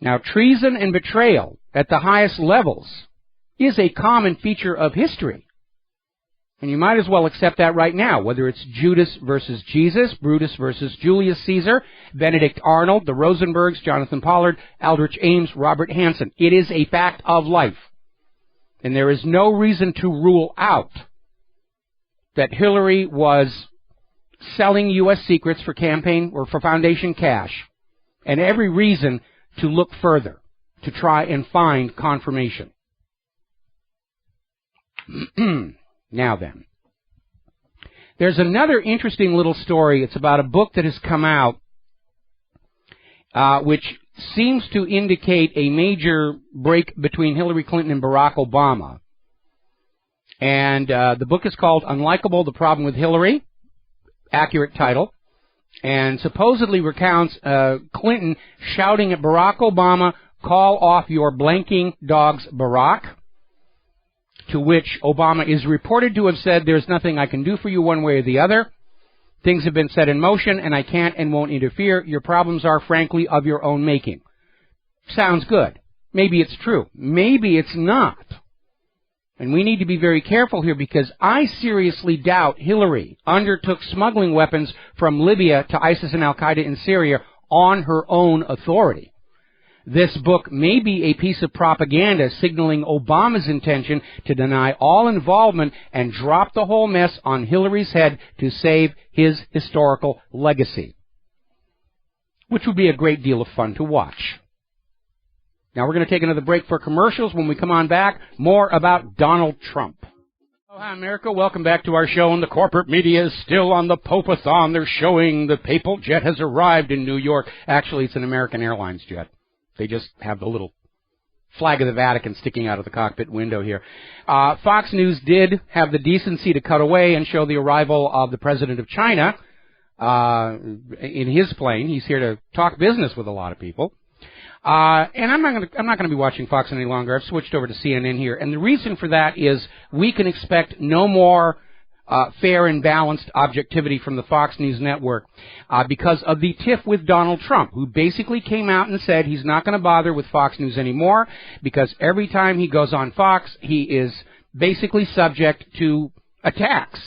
Now, treason and betrayal at the highest levels is a common feature of history. And you might as well accept that right now, whether it's Judas versus Jesus, Brutus versus Julius Caesar, Benedict Arnold, the Rosenbergs, Jonathan Pollard, Aldrich Ames, Robert Hansen. It is a fact of life. And there is no reason to rule out that Hillary was selling U.S. secrets for campaign or for foundation cash, and every reason to look further, to try and find confirmation. Now then, there's another interesting little story. It's about a book that has come out, which seems to indicate a major break between Hillary Clinton and Barack Obama. And the book is called Unlikable, The Problem with Hillary. Accurate title, and supposedly recounts Clinton shouting at Barack Obama, "Call off your blanking dogs, Barack," to which Obama is reported to have said, "There's nothing I can do for you one way or the other. Things have been set in motion, and I can't and won't interfere. Your problems are, frankly, of your own making." Sounds good. Maybe it's true. Maybe it's not. And we need to be very careful here because I seriously doubt Hillary undertook smuggling weapons from Libya to ISIS and Al-Qaeda in Syria on her own authority. This book may be a piece of propaganda signaling Obama's intention to deny all involvement and drop the whole mess on Hillary's head to save his historical legacy, which would be a great deal of fun to watch. Now we're going to take another break for commercials. When we come on back, more about Donald Trump. Oh, hi, America. Welcome back to our show. And the corporate media is still on the Pope-a-thon. They're showing the papal jet has arrived in New York. Actually, it's an American Airlines jet. They just have the little flag of the Vatican sticking out of the cockpit window here. Fox News did have the decency to cut away and show the arrival of the president of China in his plane. He's here to talk business with a lot of people. And I'm not going to be watching Fox any longer. I've switched over to CNN here. And the reason for that is we can expect no more fair and balanced objectivity from the Fox News network because of the tiff with Donald Trump, who basically came out and said he's not going to bother with Fox News anymore because every time he goes on Fox, he is basically subject to attacks.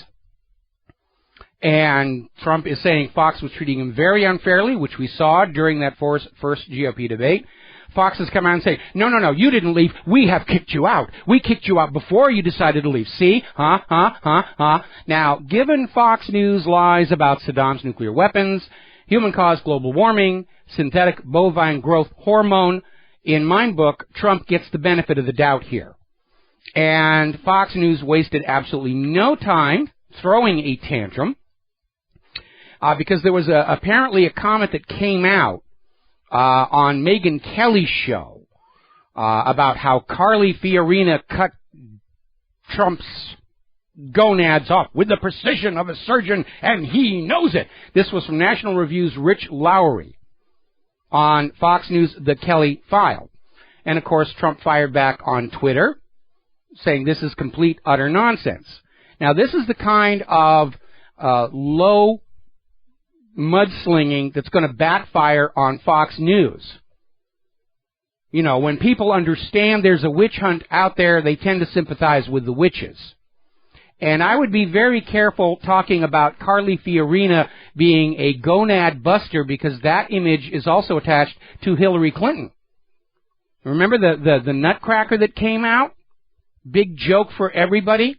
And Trump is saying Fox was treating him very unfairly, which we saw during that first GOP debate. Fox has come out and say, no, you didn't leave. We have kicked you out. We kicked you out before you decided to leave. See? Now, given Fox News lies about Saddam's nuclear weapons, human-caused global warming, synthetic bovine growth hormone, in my book, Trump gets the benefit of the doubt here. And Fox News wasted absolutely no time throwing a tantrum because there was apparently a comment that came out on Megyn Kelly's show about how Carly Fiorina cut Trump's gonads off with the precision of a surgeon, and he knows it. This was from National Review's Rich Lowry on Fox News' The Kelly File. And, of course, Trump fired back on Twitter, saying this is complete, utter nonsense. Now, this is the kind of low mudslinging that's going to backfire on Fox News. You know, when people understand there's a witch hunt out there, they tend to sympathize with the witches. And I would be very careful talking about Carly Fiorina being a gonad buster because that image is also attached to Hillary Clinton. Remember the nutcracker that came out? Big joke for everybody.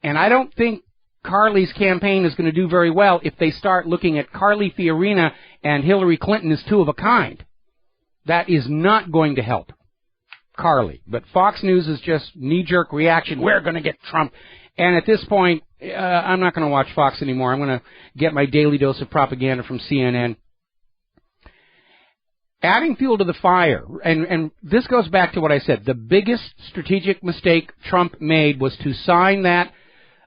And I don't think Carly's campaign is going to do very well if they start looking at Carly Fiorina and Hillary Clinton as two of a kind. That is not going to help Carly. But Fox News is just knee-jerk reaction. We're going to get Trump. And at this point, I'm not going to watch Fox anymore. I'm going to get my daily dose of propaganda from CNN. Adding fuel to the fire, and this goes back to what I said. The biggest strategic mistake Trump made was to sign that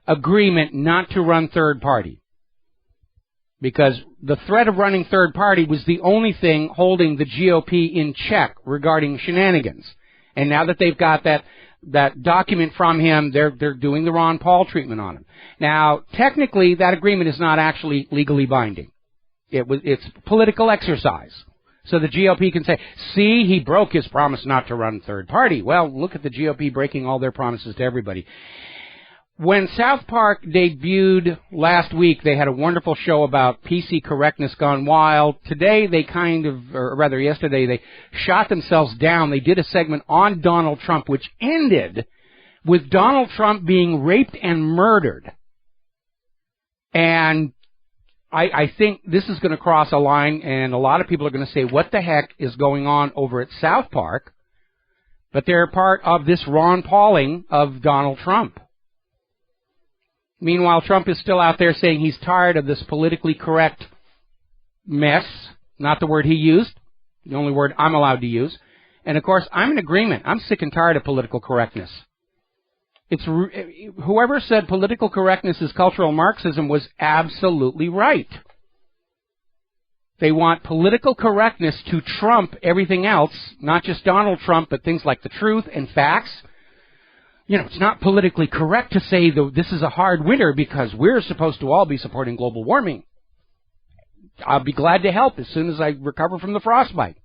agreement not to run third party. Because the threat of running third party was the only thing holding the GOP in check regarding shenanigans. And now that they've got that document from him, they're doing the Ron Paul treatment on him. Now, technically, that agreement is not actually legally binding. It's political exercise. So the GOP can say, see, he broke his promise not to run third party. Well, look at the GOP breaking all their promises to everybody. When South Park debuted last week, they had a wonderful show about PC correctness gone wild. Today, yesterday, they shot themselves down. They did a segment on Donald Trump, which ended with Donald Trump being raped and murdered. And I think this is going to cross a line, and a lot of people are going to say, what the heck is going on over at South Park? But they're part of this Ron Pauling of Donald Trump. Meanwhile, Trump is still out there saying he's tired of this politically correct mess, not the word he used, the only word I'm allowed to use. And, of course, I'm in agreement. I'm sick and tired of political correctness. Whoever said political correctness is cultural Marxism was absolutely right. They want political correctness to trump everything else, not just Donald Trump, but things like the truth and facts. You know, it's not politically correct to say this is a hard winter because we're supposed to all be supporting global warming. I'll be glad to help as soon as I recover from the frostbite.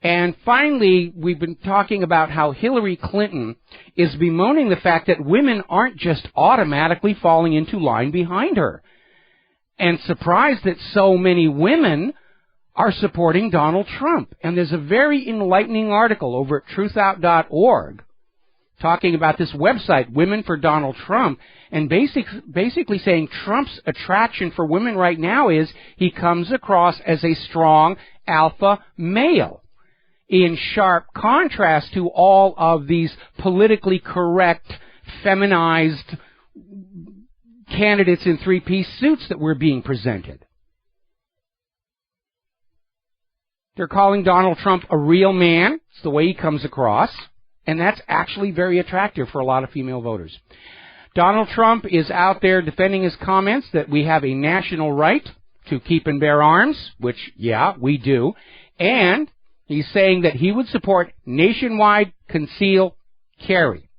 And finally, we've been talking about how Hillary Clinton is bemoaning the fact that women aren't just automatically falling into line behind her. And surprised that so many women are supporting Donald Trump. And there's a very enlightening article over at truthout.org talking about this website, Women for Donald Trump, and basically saying Trump's attraction for women right now is he comes across as a strong alpha male, in sharp contrast to all of these politically correct, feminized candidates in three-piece suits that were being presented. They're calling Donald Trump a real man. It's the way he comes across. And that's actually very attractive for a lot of female voters. Donald Trump is out there defending his comments that we have a national right to keep and bear arms, which, yeah, we do. And he's saying that he would support nationwide conceal carry,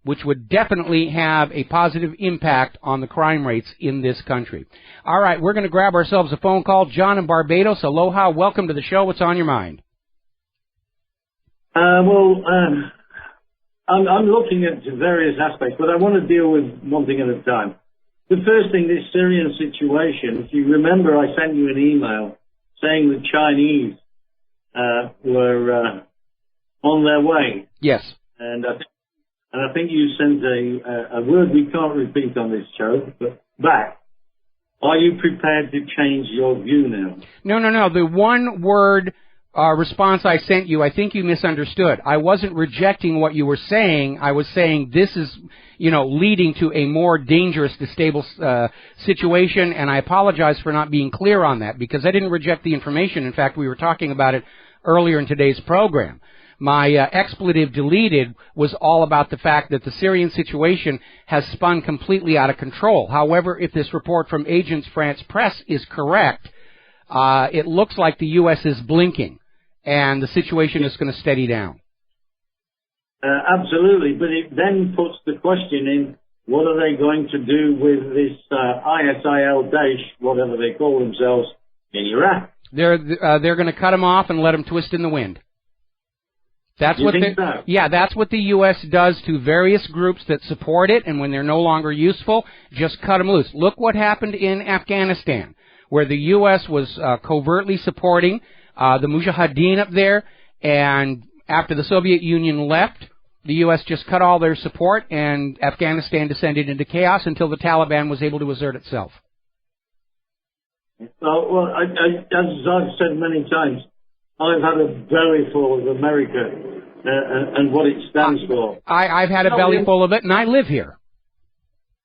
which would definitely have a positive impact on the crime rates in this country. All right, we're going to grab ourselves a phone call. John in Barbados, aloha, welcome to the show. What's on your mind? I'm looking at various aspects, but I want to deal with one thing at a time. The first thing, this Syrian situation, if you remember, I sent you an email saying the Chinese were on their way. Yes. And I think you sent a word we can't repeat on this show, but back. Are you prepared to change your view now? No. The one word response I sent you, I think you misunderstood. I wasn't rejecting what you were saying. I was saying this is, leading to a more dangerous, stable situation, and I apologize for not being clear on that because I didn't reject the information. In fact, we were talking about it earlier in today's program. My expletive deleted was all about the fact that the Syrian situation has spun completely out of control. However, if this report from Agence France Presse is correct, it looks like the U.S. is blinking, and the situation is going to steady down. Absolutely, but it then puts the question in, what are they going to do with this ISIL Daesh, whatever they call themselves, in Iraq? They're going to cut them off and let them twist in the wind. That's what so? Yeah, that's what the U.S. does to various groups that support it, and when they're no longer useful, just cut them loose. Look what happened in Afghanistan, where the U.S. was covertly supporting the Mujahideen up there, and after the Soviet Union left, the U.S. just cut all their support, and Afghanistan descended into chaos until the Taliban was able to assert itself. Well, as I've said many times, I've had a belly full of America and what it stands for. I've had a belly full of it, and I live here.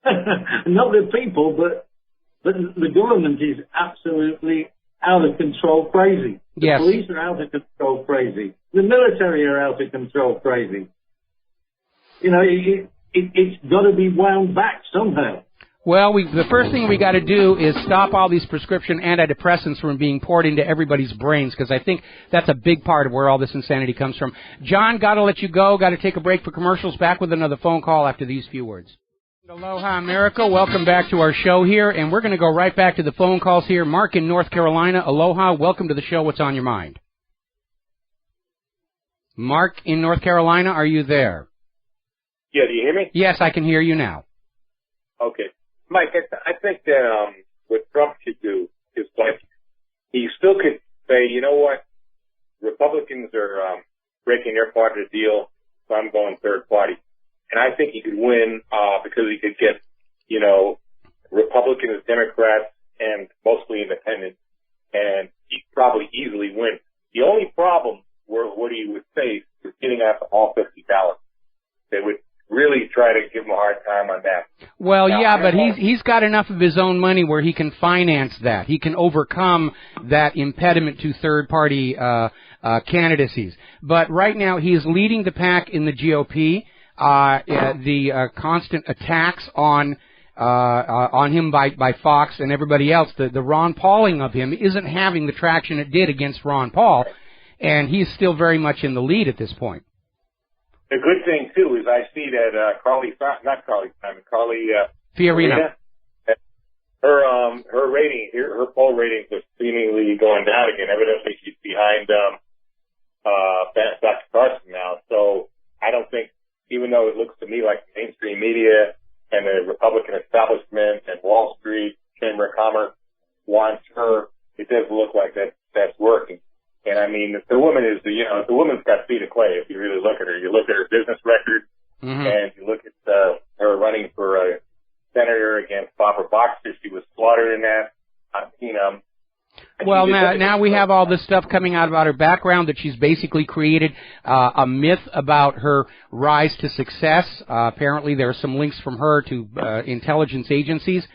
Not the people, but the government is absolutely out of control crazy. The police are out of control crazy. The military are out of control crazy. It's got to be wound back somehow. Well, the first thing we got to do is stop all these prescription antidepressants from being poured into everybody's brains, because I think that's a big part of where all this insanity comes from. John, got to let you go. Got to take a break for commercials. Back with another phone call after these few words. Aloha, America. Welcome back to our show here, and we're going to go right back to the phone calls here. Mark in North Carolina. Aloha. Welcome to the show. What's on your mind? Mark in North Carolina, are you there? Yeah, do you hear me? Yes, I can hear you now. Okay. Mike, I think that what Trump should do is, like, he still could say, you know what, Republicans are breaking their part of the deal, so I'm going third party. And I think he could win because he could get, Republicans, Democrats, and mostly independents, and he'd probably easily win. The only problem what he would face is getting after all 50 ballots. They would really try to give him a hard time on that. Well, now, yeah, but he's got enough of his own money where he can finance that. He can overcome that impediment to third-party candidacies. But right now, he is leading the pack in the GOP. The constant attacks on him by Fox and everybody else, the Ron Pauling of him isn't having the traction it did against Ron Paul, and he's still very much in the lead at this point. The good thing, too, is I see that Carly Fiorina her rating, her poll ratings are seemingly going down again. Evidently, she's behind Dr. Carson now. So I don't think, even though it looks to me like mainstream media and the Republican establishment and Wall Street, Chamber of Commerce wants her, it doesn't look like that's working. And I mean, the woman is the woman's got feet of clay. If you really look at her, you look at her business record, and you look at her running for a senator against Barbara Boxer. She was slaughtered in that. Well, now we have all this stuff coming out about her background, that she's basically created a myth about her rise to success. Apparently, there are some links from her to intelligence agencies.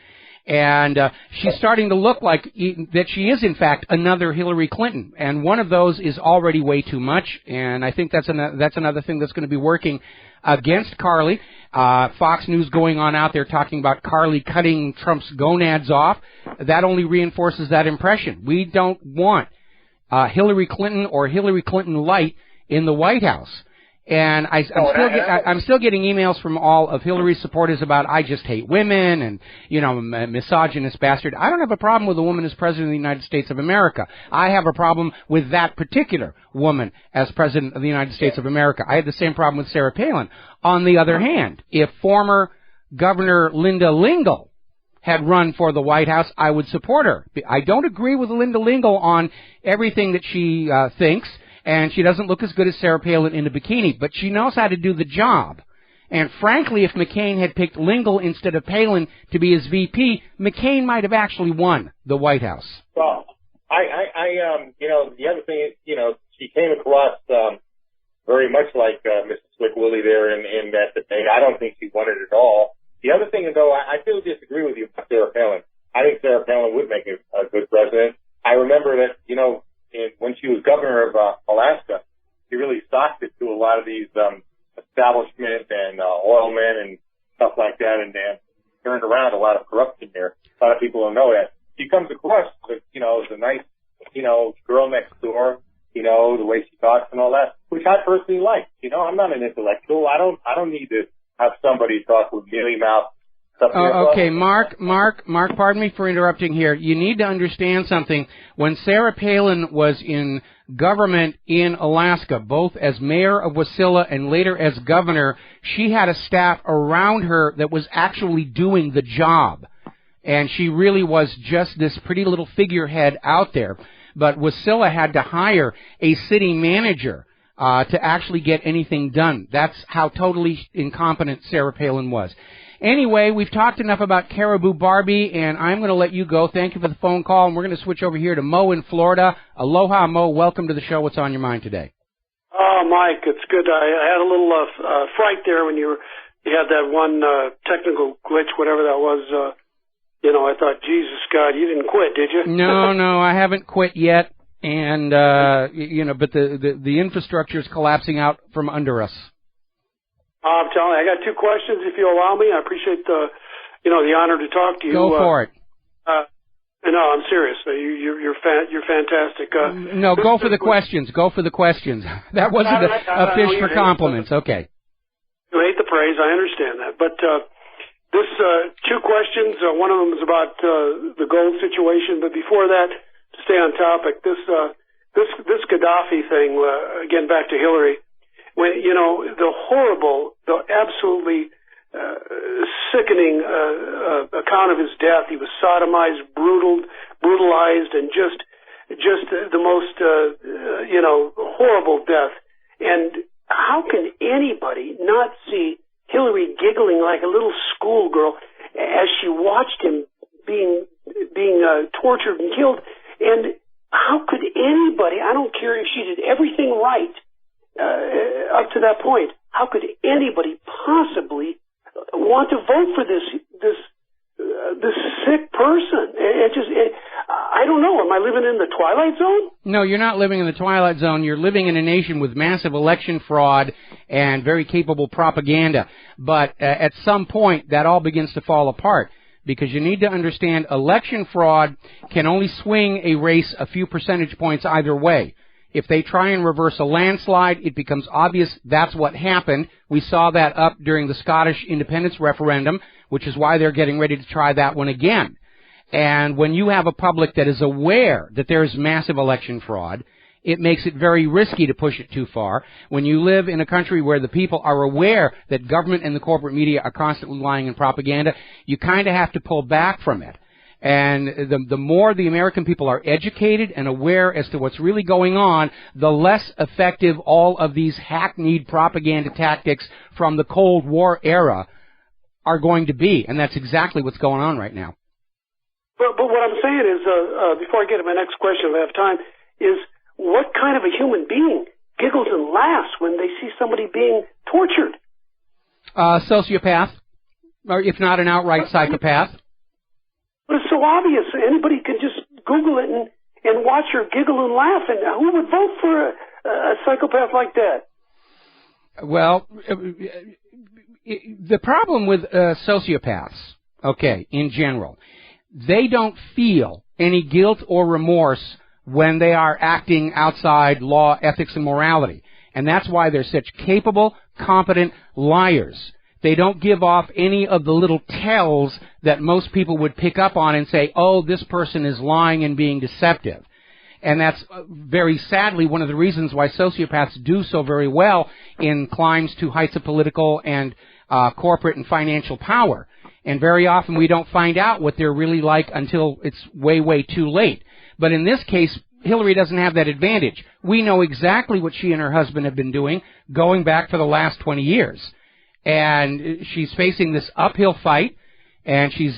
And she's starting to look like that she is, in fact, another Hillary Clinton. And one of those is already way too much. And I think that's another thing that's going to be working against Carly. Fox News going on out there talking about Carly cutting Trump's gonads off. That only reinforces that impression. We don't want Hillary Clinton or Hillary Clinton light in the White House. And I'm still getting emails from all of Hillary's supporters about, I just hate women and, misogynist bastard. I don't have a problem with a woman as president of the United States of America. I have a problem with that particular woman as president of the United States of America. I had the same problem with Sarah Palin. On the other hand, if former Governor Linda Lingle had run for the White House, I would support her. I don't agree with Linda Lingle on everything that she thinks. And she doesn't look as good as Sarah Palin in a bikini, but she knows how to do the job. And frankly, if McCain had picked Lingle instead of Palin to be his VP, McCain might have actually won the White House. Well, the other thing is, she came across very much like Mrs. Slick Willie there in that debate. I don't think she won it at all. The other thing, though, I do disagree with you about Sarah Palin. I think Sarah Palin would make a good president. I remember that, when she was governor of Alaska, she really socked it to a lot of these establishment and oil men and stuff like that, and turned around a lot of corruption there. A lot of people don't know that. She comes across, as a nice, girl next door, the way she talks and all that, which I personally like. I'm not an intellectual. I don't need to have somebody talk with mealy mouth. Okay, Mark, pardon me for interrupting here. You need to understand something. When Sarah Palin was in government in Alaska, both as mayor of Wasilla and later as governor, she had a staff around her that was actually doing the job. And she really was just this pretty little figurehead out there. But Wasilla had to hire a city manager to actually get anything done. That's how totally incompetent Sarah Palin was. Anyway, we've talked enough about Caribou Barbie, and I'm going to let you go. Thank you for the phone call, and we're going to switch over here to Mo in Florida. Aloha, Mo. Welcome to the show. What's on your mind today? Oh, Mike, it's good. I had a little fright there when you had that one technical glitch, whatever that was. I thought, Jesus, God, you didn't quit, did you? No, I haven't quit yet, and, but the infrastructure is collapsing out from under us. I'm telling you, I got two questions, if you allow me. I appreciate the honor to talk to you. Go for it. No, I'm serious. You're fantastic. No, go for the questions. Go for the questions. That wasn't a fish for compliments. Okay. You hate the praise. I understand that. But this two questions. One of them is about the gold situation. But before that, to stay on topic, this Gaddafi thing. Again, back to Hillary. When, the absolutely sickening account of his death, he was sodomized, brutalized, and just the most, horrible death. And how can anybody not see Hillary giggling like a little schoolgirl as she watched him being tortured and killed? And how could anybody, I don't care if she did everything right, up to that point, how could anybody possibly want to vote for this sick person? I don't know. Am I living in the Twilight Zone? No, you're not living in the Twilight Zone. You're living in a nation with massive election fraud and very capable propaganda. But at some point, that all begins to fall apart. Because you need to understand, election fraud can only swing a race a few percentage points either way. If they try and reverse a landslide, it becomes obvious that's what happened. We saw that up during the Scottish independence referendum, which is why they're getting ready to try that one again. And when you have a public that is aware that there is massive election fraud, it makes it very risky to push it too far. When you live in a country where the people are aware that government and the corporate media are constantly lying in propaganda, you kind of have to pull back from it. And the more the American people are educated and aware as to what's really going on, the less effective all of these hackneyed propaganda tactics from the Cold War era are going to be. And that's exactly what's going on right now. But what I'm saying is, before I get to my next question, if I have time, is what kind of a human being giggles and laughs when they see somebody being tortured? Sociopath, or if not an outright psychopath. But it's so obvious. Anybody can just Google it and watch her giggle and laugh. And who would vote for a psychopath like that? Well, the problem with sociopaths, okay, in general, they don't feel any guilt or remorse when they are acting outside law, ethics, and morality. And that's why they're such capable, competent liars. They don't give off any of the little tells that most people would pick up on and say, oh, this person is lying and being deceptive. And that's very sadly one of the reasons why sociopaths do so very well in climbs to heights of political and corporate and financial power. And very often we don't find out what they're really like until it's way, way too late. But in this case, Hillary doesn't have that advantage. We know exactly what she and her husband have been doing going back for the last 20 years. And she's facing this uphill fight, and she's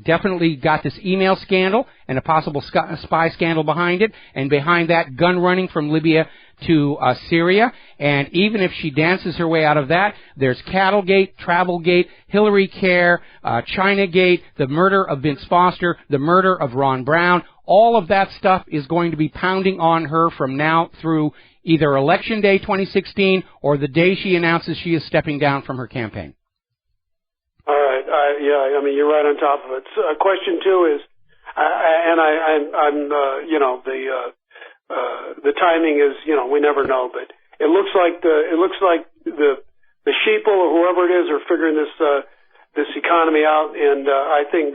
definitely got this email scandal and a possible spy scandal behind it, and behind that, gun running from Libya to Syria. And even if she dances her way out of that, there's Cattlegate, Travelgate, Hillary Care, Chinagate, the murder of Vince Foster, the murder of Ron Brown. All of that stuff is going to be pounding on her from now through either Election Day 2016 or the day she announces she is stepping down from her campaign. All right. Yeah, I mean, you're right on top of it. So, question two is, the timing is, we never know, but it looks like the sheeple or whoever it is are figuring this economy out, and I think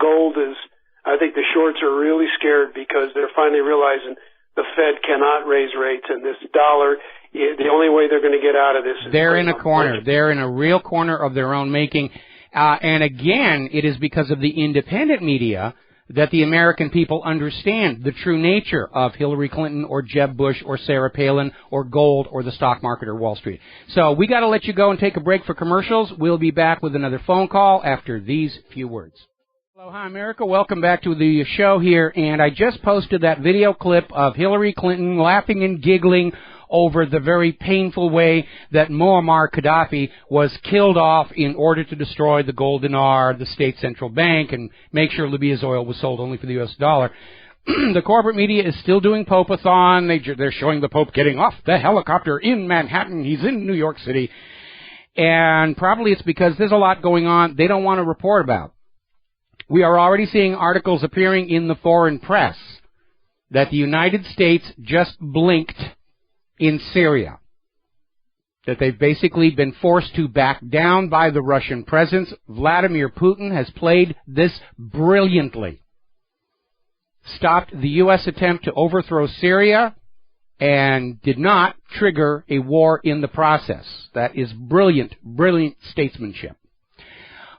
the shorts are really scared because they're finally realizing the Fed cannot raise rates, and this dollar, the only way they're going to get out of this is... They're in a corner. They're in a real corner of their own making. And again, it is because of the independent media that the American people understand the true nature of Hillary Clinton or Jeb Bush or Sarah Palin or gold or the stock market or Wall Street. So we got to let you go and take a break for commercials. We'll be back with another phone call after these few words. Hello, hi America. Welcome back to the show here, and I just posted that video clip of Hillary Clinton laughing and giggling over the very painful way that Muammar Gaddafi was killed off in order to destroy the gold dinar, the state central bank, and make sure Libya's oil was sold only for the U.S. dollar. The corporate media is still doing Pope-a-thon. They're showing the Pope getting off the helicopter in Manhattan. He's in New York City. And probably it's because there's a lot going on they don't want to report about. We are already seeing articles appearing in the foreign press that the United States just blinked in Syria, that they've basically been forced to back down by the Russian presence. Vladimir Putin has played this brilliantly. Stopped the U.S. attempt to overthrow Syria and did not trigger a war in the process. That is brilliant, brilliant statesmanship.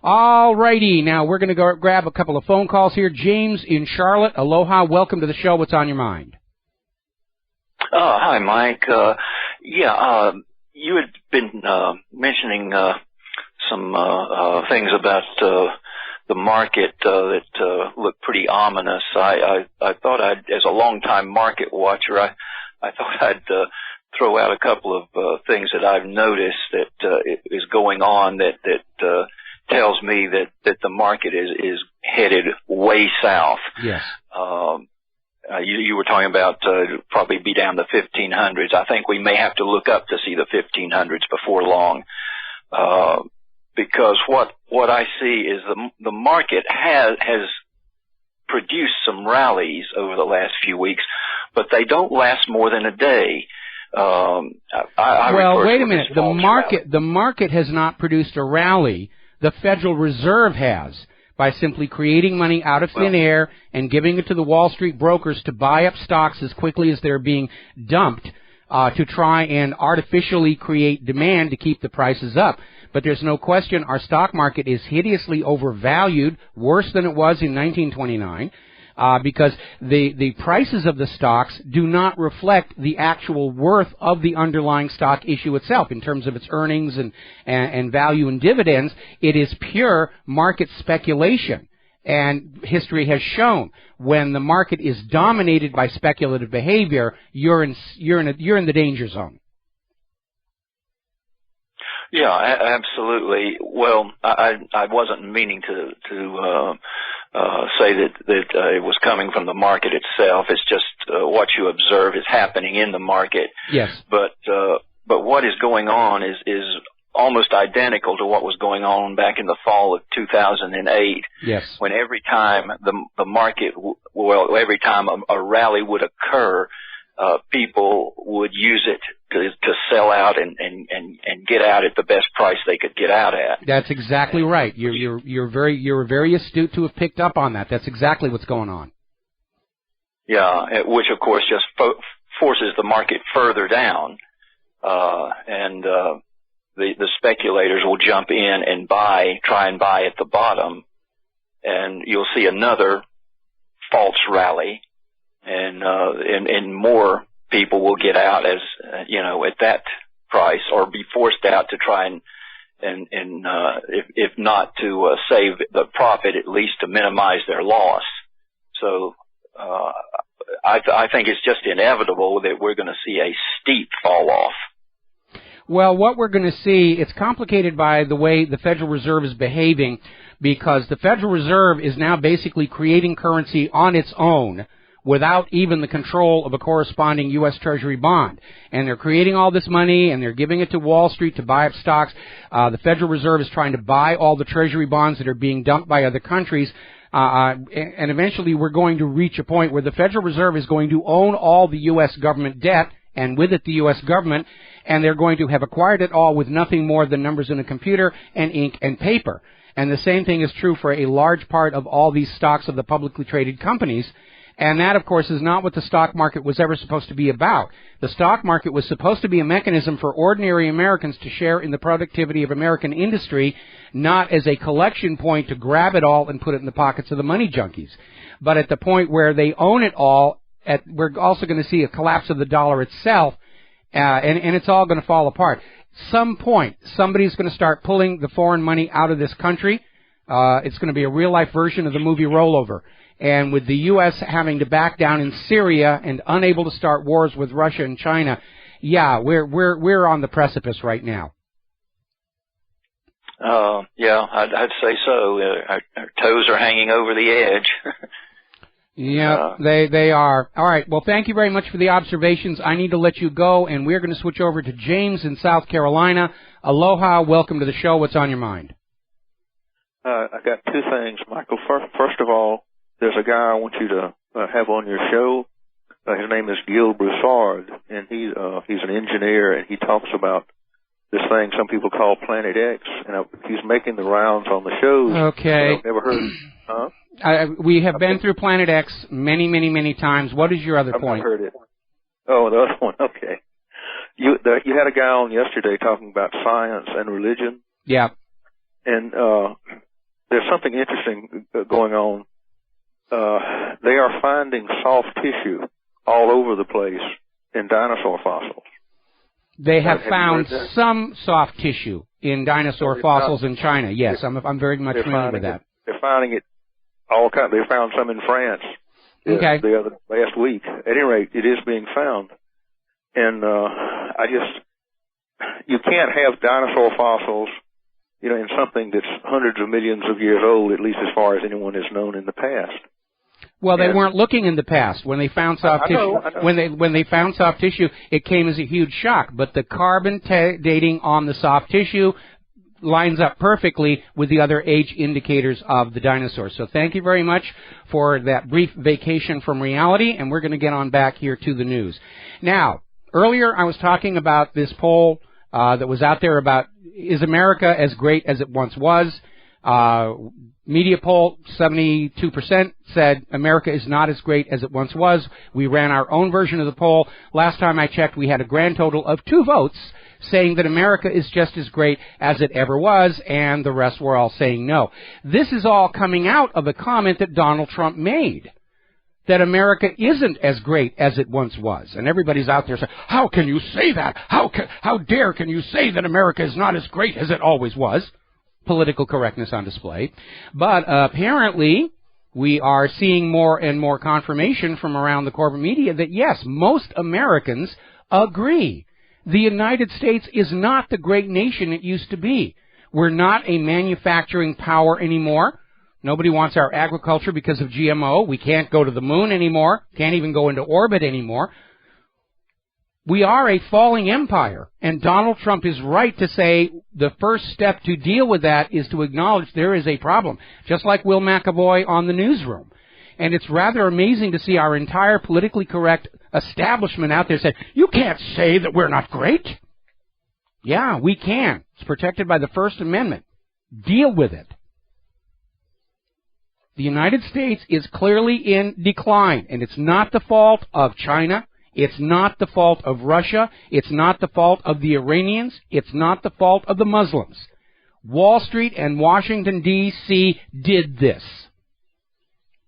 All righty, now we're going to go grab a couple of phone calls here. James in Charlotte, aloha, welcome to the show. What's on your mind? Hi, Mike. You had been mentioning some things about the market that looked pretty ominous. I thought as a longtime market watcher, I thought I'd throw out a couple of things that I've noticed that is going on that tells me that the market is headed way south. Yes. You were talking about probably be down the 1500s. I think we may have to look up to see the 1500s before long, because what I see is the market has produced some rallies over the last few weeks, but they don't last more than a day. Well, wait a minute. The market has not produced a rally. The Federal Reserve has. by simply creating money out of thin air and giving it to the Wall Street brokers to buy up stocks as quickly as they're being dumped to try and artificially create demand to keep the prices up. But there's no question our stock market is hideously overvalued, worse than it was in 1929. Because the prices of the stocks do not reflect the actual worth of the underlying stock issue itself in terms of its earnings and value and dividends. It is pure market speculation. And history has shown when the market is dominated by speculative behavior, you're in the danger zone. Yeah, absolutely. Well, I wasn't meaning to say that it was coming from the market itself. It's just what you observe is happening in the market. Yes. But what is going on is almost identical to what was going on back in the fall of 2008. Yes. When every time the market, every time a rally would occur, people would use it to sell out and get out at the best price they could get out at. That's exactly right. You're very astute to have picked up on that. That's exactly what's going on. Yeah, which of course just forces the market further down, and the speculators will jump in and try and buy at the bottom, and you'll see another false rally. And more people will get out as at that price, or be forced out to try and if not to save the profit, at least to minimize their loss. So I think it's just inevitable that we're going to see a steep fall off. Well, what we're going to see, it's complicated by the way the Federal Reserve is behaving, because the Federal Reserve is now basically creating currency on its own, without even the control of a corresponding U.S. Treasury bond. And they're creating all this money, and they're giving it to Wall Street to buy up stocks. The Federal Reserve is trying to buy all the Treasury bonds that are being dumped by other countries. And eventually we're going to reach a point where the Federal Reserve is going to own all the U.S. government debt, and with it the U.S. government, and they're going to have acquired it all with nothing more than numbers in a computer and ink and paper. And the same thing is true for a large part of all these stocks of the publicly traded companies. And that, of course, is not what the stock market was ever supposed to be about. The stock market was supposed to be a mechanism for ordinary Americans to share in the productivity of American industry, not as a collection point to grab it all and put it in the pockets of the money junkies. But at the point where they own it all, we're also going to see a collapse of the dollar itself, and it's all going to fall apart. Some point, somebody's going to start pulling the foreign money out of this country. It's going to be a real-life version of the movie Rollover. And with the U.S. having to back down in Syria and unable to start wars with Russia and China, yeah, we're on the precipice right now. Yeah, I'd say so. Our toes are hanging over the edge. Yeah, they are. All right. Well, thank you very much for the observations. I need to let you go, and we're going to switch over to James in South Carolina. Aloha. Welcome to the show. What's on your mind? I got two things, Michael. First of all, there's a guy I want you to have on your show. His name is Gil Broussard, and he's an engineer, and he talks about this thing some people call Planet X, and he's making the rounds on the shows. Okay. I've never heard. Huh? We have been through Planet X many, many, many times. What is your other point? I've heard it. Oh, the other one. Okay. You had a guy on yesterday talking about science and religion. Yeah. And there's something interesting going on. They are finding soft tissue all over the place in dinosaur fossils. They have found some soft tissue in dinosaur fossils in China. Yes, I'm very much familiar with that. They're finding it all kind. They found some in France. Okay. Last week. At any rate, it is being found, and you can't have dinosaur fossils, in something that's hundreds of millions of years old, at least as far as anyone has known in the past. Well, they weren't looking in the past when they found soft tissue. I know. When they found soft tissue, it came as a huge shock. But the carbon dating on the soft tissue lines up perfectly with the other age indicators of the dinosaurs. So thank you very much for that brief vacation from reality, and we're going to get on back here to the news. Now, earlier I was talking about this poll that was out there about, is America as great as it once was? media poll, 72% said America is not as great as it once was. We ran our own version of the poll. Last time I checked, we had a grand total of 2 votes saying that America is just as great as it ever was, and the rest were all saying no. This is all coming out of a comment that Donald Trump made, that America isn't as great as it once was. And everybody's out there saying, how can you say that? How dare can you say that America is not as great as it always was? Political correctness on display. But apparently, we are seeing more and more confirmation from around the corporate media that, yes, most Americans agree. The United States is not the great nation it used to be. We're not a manufacturing power anymore. Nobody wants our agriculture because of GMO. We can't go to the moon anymore. Can't even go into orbit anymore. We are a falling empire, and Donald Trump is right to say the first step to deal with that is to acknowledge there is a problem, just like Will McAvoy on the newsroom. And it's rather amazing to see our entire politically correct establishment out there say, you can't say that we're not great. Yeah, we can. It's protected by the First Amendment. Deal with it. The United States is clearly in decline, and it's not the fault of China. It's not the fault of Russia. It's not the fault of the Iranians. It's not the fault of the Muslims. Wall Street and Washington, D.C. did this.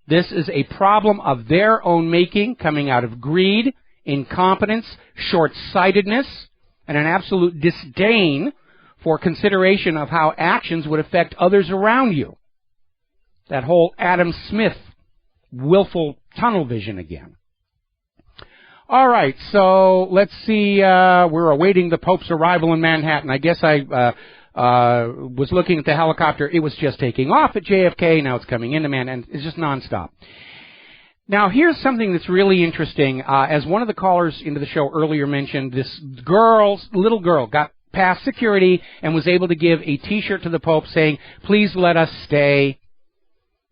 This is a problem of their own making, coming out of greed, incompetence, short-sightedness, and an absolute disdain for consideration of how actions would affect others around you. That whole Adam Smith willful tunnel vision again. All right, so let's see. We're awaiting the Pope's arrival in Manhattan. I guess I was looking at the helicopter. It was just taking off at JFK. Now it's coming into Manhattan. It's just nonstop. Now, here's something that's really interesting. As one of the callers into the show earlier mentioned, this little girl got past security and was able to give a T-shirt to the Pope saying, please let us stay.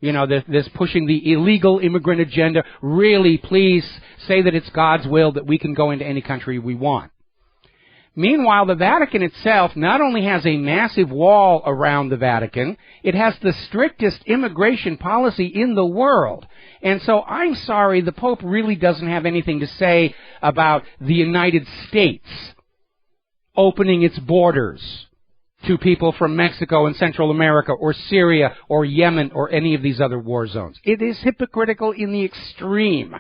You know, this pushing the illegal immigrant agenda. Really, please say that it's God's will that we can go into any country we want. Meanwhile, the Vatican itself not only has a massive wall around the Vatican, it has the strictest immigration policy in the world. And so I'm sorry, the Pope really doesn't have anything to say about the United States opening its borders to people from Mexico and Central America or Syria or Yemen or any of these other war zones. It is hypocritical in the extreme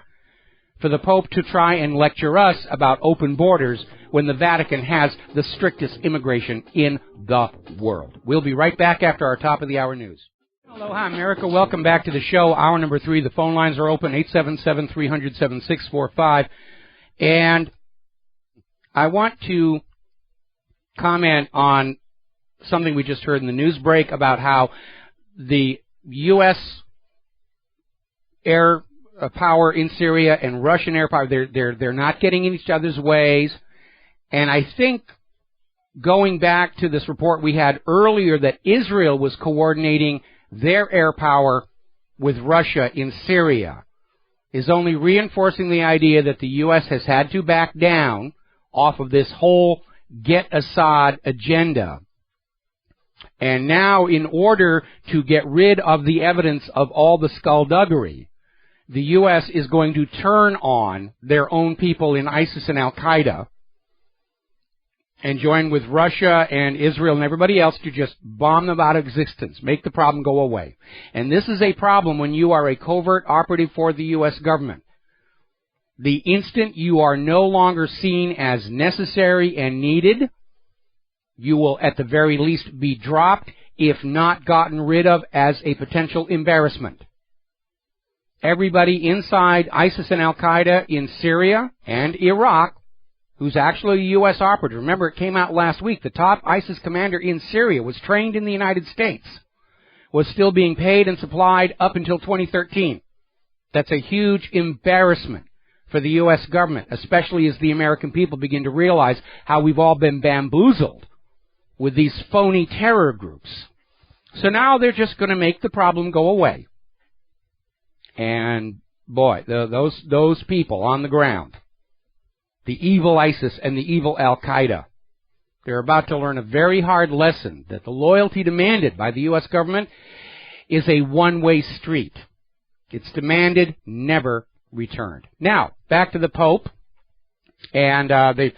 for the Pope to try and lecture us about open borders when the Vatican has the strictest immigration in the world. We'll be right back after our top of the hour news. Aloha, America. Welcome back to the show. Hour number 3. The phone lines are open, 877-300-7645. And I want to comment on something we just heard in the news break about how the U.S. air power in Syria and Russian air power, they're not getting in each other's ways. And I think going back to this report we had earlier that Israel was coordinating their air power with Russia in Syria is only reinforcing the idea that the U.S. has had to back down off of this whole get Assad agenda. And now, in order to get rid of the evidence of all the skullduggery, the U.S. is going to turn on their own people in ISIS and Al-Qaeda and join with Russia and Israel and everybody else to just bomb them out of existence, make the problem go away. And this is a problem when you are a covert operative for the U.S. government. The instant you are no longer seen as necessary and needed, you will at the very least be dropped, if not gotten rid of, as a potential embarrassment. Everybody inside ISIS and Al-Qaeda in Syria and Iraq, who's actually a U.S. operative. Remember, it came out last week. The top ISIS commander in Syria was trained in the United States, was still being paid and supplied up until 2013. That's a huge embarrassment for the U.S. government, especially as the American people begin to realize how we've all been bamboozled with these phony terror groups. So now they're just going to make the problem go away. And boy, those people on the ground, the evil ISIS and the evil Al-Qaeda, they're about to learn a very hard lesson that the loyalty demanded by the U.S. government is a one-way street. It's demanded, never returned. Now, back to the Pope. And the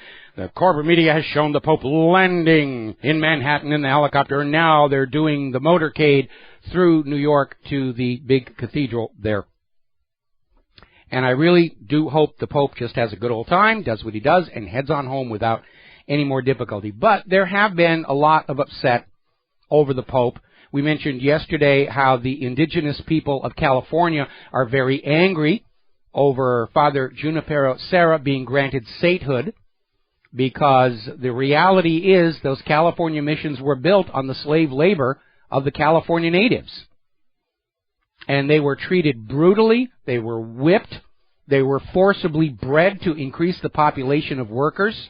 corporate media has shown the Pope landing in Manhattan in the helicopter, and now they're doing the motorcade through New York to the big cathedral there. And I really do hope the Pope just has a good old time, does what he does, and heads on home without any more difficulty. But there have been a lot of upset over the Pope. We mentioned yesterday how the indigenous people of California are very angry over Father Junipero Serra being granted sainthood, because the reality is those California missions were built on the slave labor of the California natives. And they were treated brutally, they were whipped, they were forcibly bred to increase the population of workers,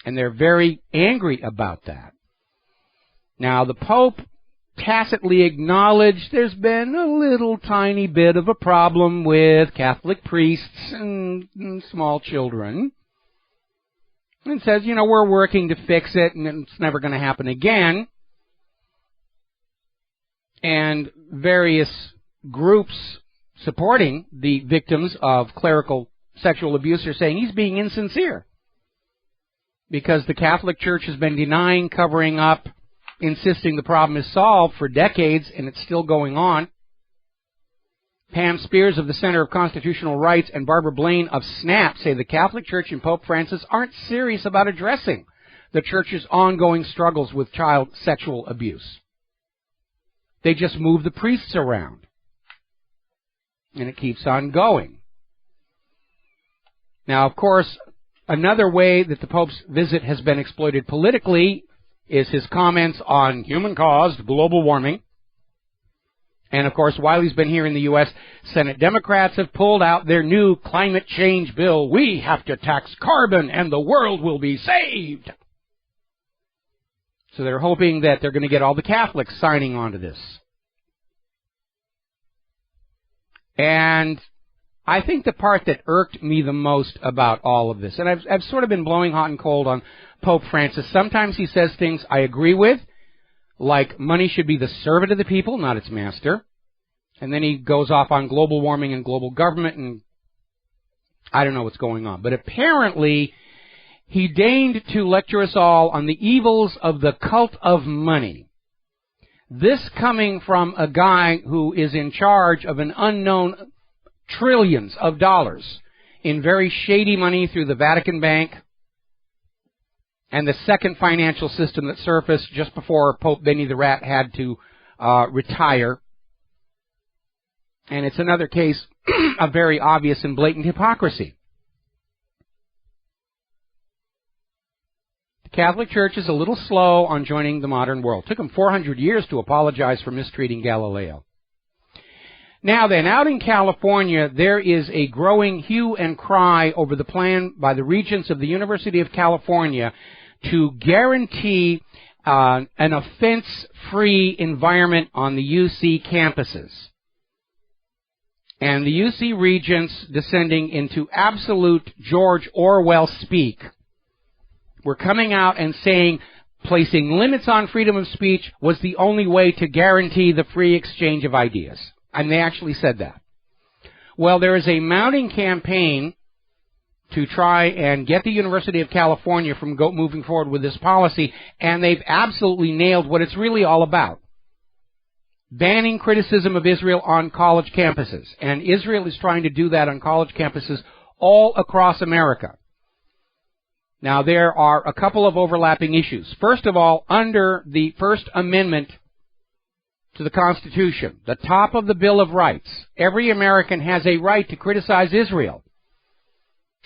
and they're very angry about that. Now, the Pope tacitly acknowledged there's been a little tiny bit of a problem with Catholic priests and small children, and says, we're working to fix it, and it's never going to happen again. And various groups supporting the victims of clerical sexual abuse are saying he's being insincere, because the Catholic Church has been denying, covering up, insisting the problem is solved for decades, and it's still going on. Pam Spears of the Center of Constitutional Rights and Barbara Blaine of SNAP say the Catholic Church and Pope Francis aren't serious about addressing the Church's ongoing struggles with child sexual abuse. They just move the priests around, and it keeps on going. Now, of course, another way that the Pope's visit has been exploited politically is his comments on human-caused global warming. And, of course, while he's been here in the U.S., Senate Democrats have pulled out their new climate change bill. We have to tax carbon and the world will be saved. So they're hoping that they're going to get all the Catholics signing on to this. And I think the part that irked me the most about all of this, and I've sort of been blowing hot and cold on Pope Francis. Sometimes he says things I agree with, like money should be the servant of the people, not its master. And then he goes off on global warming and global government, and I don't know what's going on. But apparently, he deigned to lecture us all on the evils of the cult of money. This coming from a guy who is in charge of an unknown trillions of dollars in very shady money through the Vatican Bank, and the second financial system that surfaced just before Pope Benny the Rat had to retire. And it's another case of very obvious and blatant hypocrisy. The Catholic Church is a little slow on joining the modern world. It took them 400 years to apologize for mistreating Galileo. Now then, out in California, there is a growing hue and cry over the plan by the regents of the University of California to guarantee an offense-free environment on the UC campuses. And the UC regents, descending into absolute George Orwell speak, were coming out and saying placing limits on freedom of speech was the only way to guarantee the free exchange of ideas. And they actually said that. Well, there is a mounting campaign to try and get the University of California from moving forward with this policy, and they've absolutely nailed what it's really all about. Banning criticism of Israel on college campuses. And Israel is trying to do that on college campuses all across America. Now, there are a couple of overlapping issues. First of all, under the First Amendment to the Constitution, the top of the Bill of Rights, every American has a right to criticize Israel.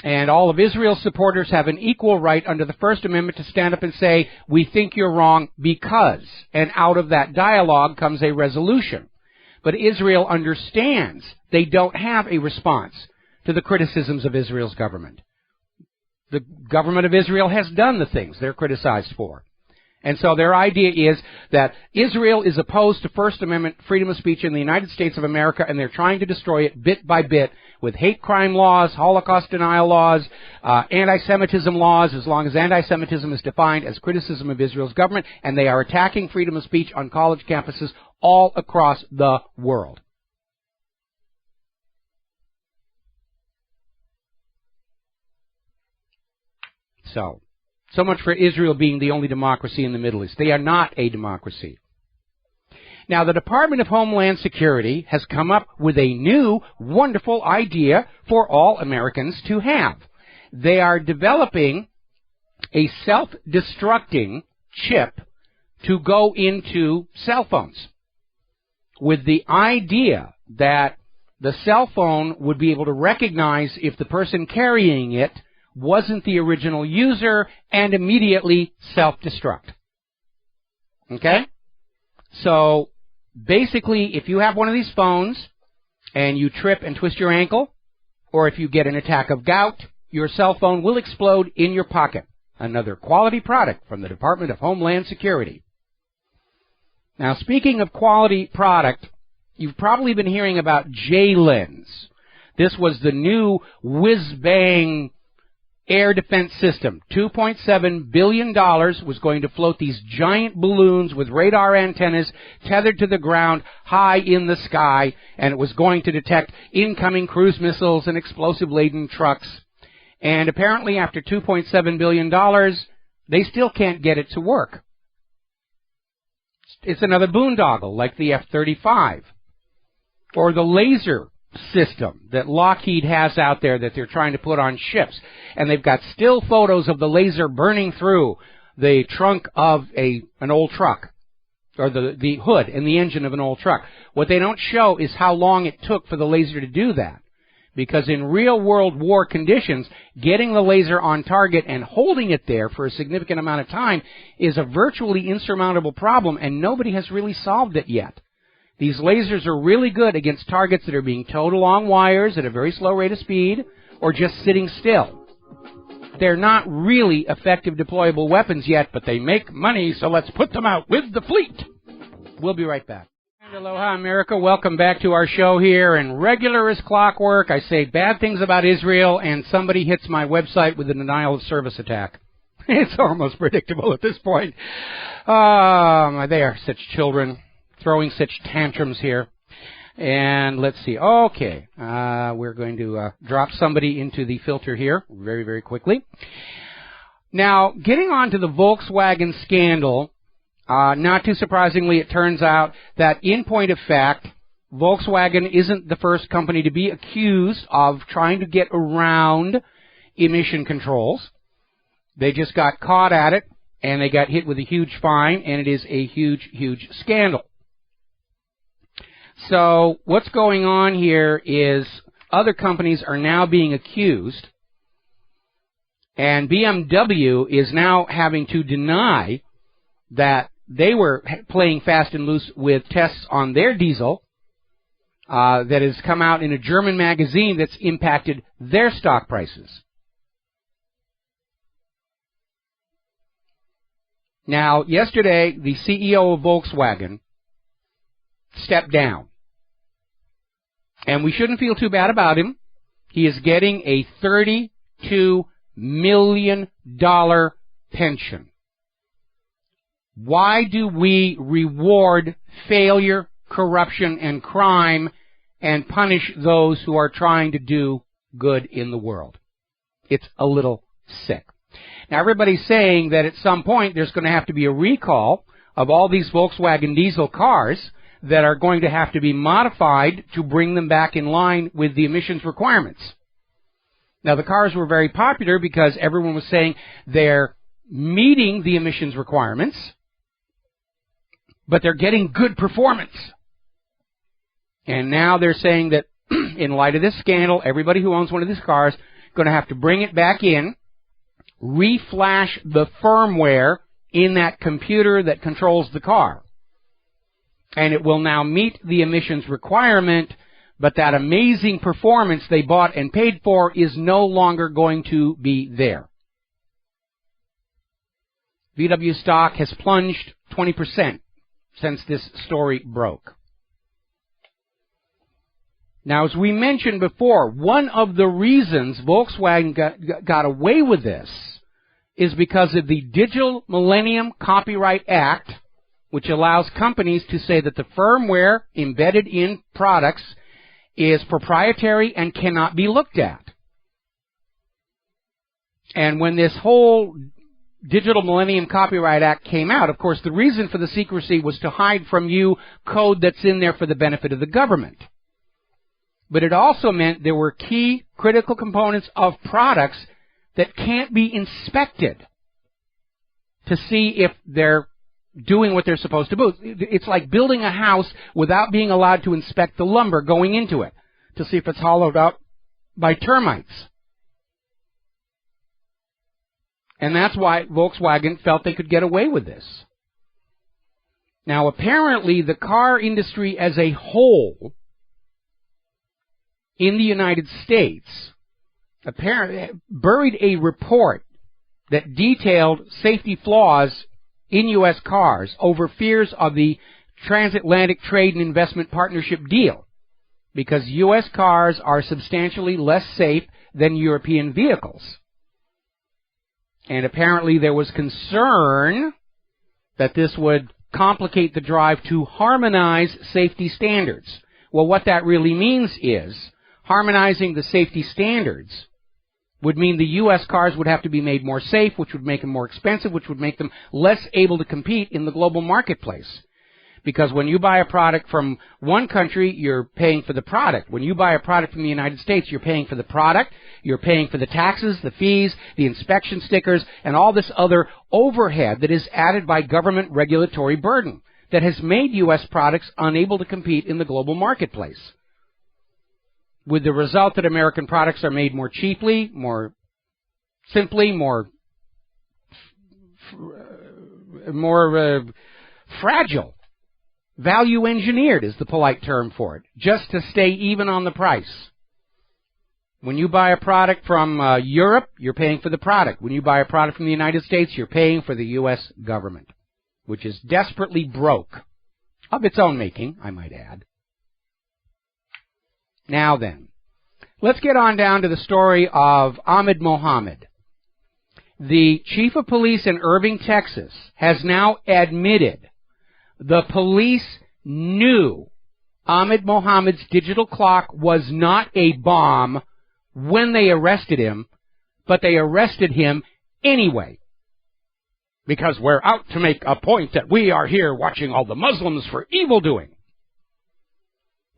And all of Israel's supporters have an equal right under the First Amendment to stand up and say, we think you're wrong because. And out of that dialogue comes a resolution. But Israel understands they don't have a response to the criticisms of Israel's government. The government of Israel has done the things they're criticized for. And so their idea is that Israel is opposed to First Amendment freedom of speech in the United States of America, and they're trying to destroy it bit by bit with hate crime laws, Holocaust denial laws, anti-Semitism laws, as long as anti-Semitism is defined as criticism of Israel's government, and they are attacking freedom of speech on college campuses all across the world. So much for Israel being the only democracy in the Middle East. They are not a democracy. Now, the Department of Homeland Security has come up with a new, wonderful idea for all Americans to have. They are developing a self-destructing chip to go into cell phones, with the idea that the cell phone would be able to recognize if the person carrying it wasn't the original user and immediately self-destruct. Okay? So, basically, if you have one of these phones and you trip and twist your ankle, or if you get an attack of gout, your cell phone will explode in your pocket. Another quality product from the Department of Homeland Security. Now, speaking of quality product, you've probably been hearing about J-Lens. This was the new whiz-bang air defense system. $2.7 billion was going to float these giant balloons with radar antennas tethered to the ground high in the sky, and it was going to detect incoming cruise missiles and explosive-laden trucks. And apparently after $2.7 billion, they still can't get it to work. It's another boondoggle like the F-35 or the laser system that Lockheed has out there that they're trying to put on ships. And they've got still photos of the laser burning through the trunk of an old truck, or the hood and the engine of an old truck. What they don't show is how long it took for the laser to do that. Because in real-world war conditions, getting the laser on target and holding it there for a significant amount of time is a virtually insurmountable problem, and nobody has really solved it yet. These lasers are really good against targets that are being towed along wires at a very slow rate of speed or just sitting still. They're not really effective deployable weapons yet, but they make money, so let's put them out with the fleet. We'll be right back. Aloha, America. Welcome back to our show here. And regular as clockwork, I say bad things about Israel, and somebody hits my website with a denial of service attack. It's almost predictable at this point. They are such children, throwing such tantrums here. And let's see. Okay. We're going to drop somebody into the filter here very, very quickly. Now, getting on to the Volkswagen scandal, not too surprisingly, it turns out that in point of fact, Volkswagen isn't the first company to be accused of trying to get around emission controls. They just got caught at it, and they got hit with a huge fine, and it is a huge, huge scandal. So what's going on here is other companies are now being accused, and BMW is now having to deny that they were playing fast and loose with tests on their diesel that has come out in a German magazine that's impacted their stock prices. Now, yesterday, the CEO of Volkswagen stepped down. And we shouldn't feel too bad about him. He is getting a $32 million pension. Why do we reward failure, corruption, and crime and punish those who are trying to do good in the world? It's a little sick. Now, everybody's saying that at some point there's going to have to be a recall of all these Volkswagen diesel cars that are going to have to be modified to bring them back in line with the emissions requirements. Now, the cars were very popular because everyone was saying they're meeting the emissions requirements, but they're getting good performance. And now they're saying that in light of this scandal, everybody who owns one of these cars is going to have to bring it back in, reflash the firmware in that computer that controls the car. And it will now meet the emissions requirement, but that amazing performance they bought and paid for is no longer going to be there. VW stock has plunged 20% since this story broke. Now, as we mentioned before, one of the reasons Volkswagen got away with this is because of the Digital Millennium Copyright Act, which allows companies to say that the firmware embedded in products is proprietary and cannot be looked at. And when this whole Digital Millennium Copyright Act came out, of course, the reason for the secrecy was to hide from you code that's in there for the benefit of the government. But it also meant there were key critical components of products that can't be inspected to see if they're doing what they're supposed to do. It's like building a house without being allowed to inspect the lumber going into it to see if it's hollowed out by termites. And that's why Volkswagen felt they could get away with this. Now, apparently, the car industry as a whole in the United States buried a report that detailed safety flaws in U.S. cars over fears of the Transatlantic Trade and Investment Partnership deal, because U.S. cars are substantially less safe than European vehicles. And apparently there was concern that this would complicate the drive to harmonize safety standards. Well, what that really means is harmonizing the safety standards would mean the U.S. cars would have to be made more safe, which would make them more expensive, which would make them less able to compete in the global marketplace. Because when you buy a product from one country, you're paying for the product. When you buy a product from the United States, you're paying for the product, you're paying for the taxes, the fees, the inspection stickers, and all this other overhead that is added by government regulatory burden that has made U.S. products unable to compete in the global marketplace. With the result that American products are made more cheaply, more simply, more fragile. Value engineered is the polite term for it, just to stay even on the price. When you buy a product from Europe, you're paying for the product. When you buy a product from the United States, you're paying for the U.S. government, which is desperately broke, of its own making, I might add. Now then, let's get on down to the story of Ahmed Mohammed. The chief of police in Irving, Texas, has now admitted the police knew Ahmed Mohammed's digital clock was not a bomb when they arrested him, but they arrested him anyway. Because we're out to make a point that we are here watching all the Muslims for evildoing.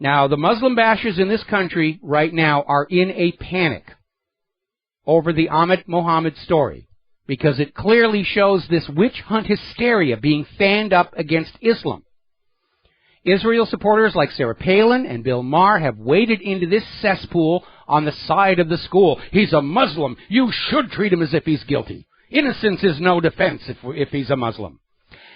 Now, the Muslim bashers in this country right now are in a panic over the Ahmed Mohammed story, because it clearly shows this witch hunt hysteria being fanned up against Islam. Israel supporters like Sarah Palin and Bill Maher have waded into this cesspool on the side of the school. He's a Muslim. You should treat him as if he's guilty. Innocence is no defense if he's a Muslim.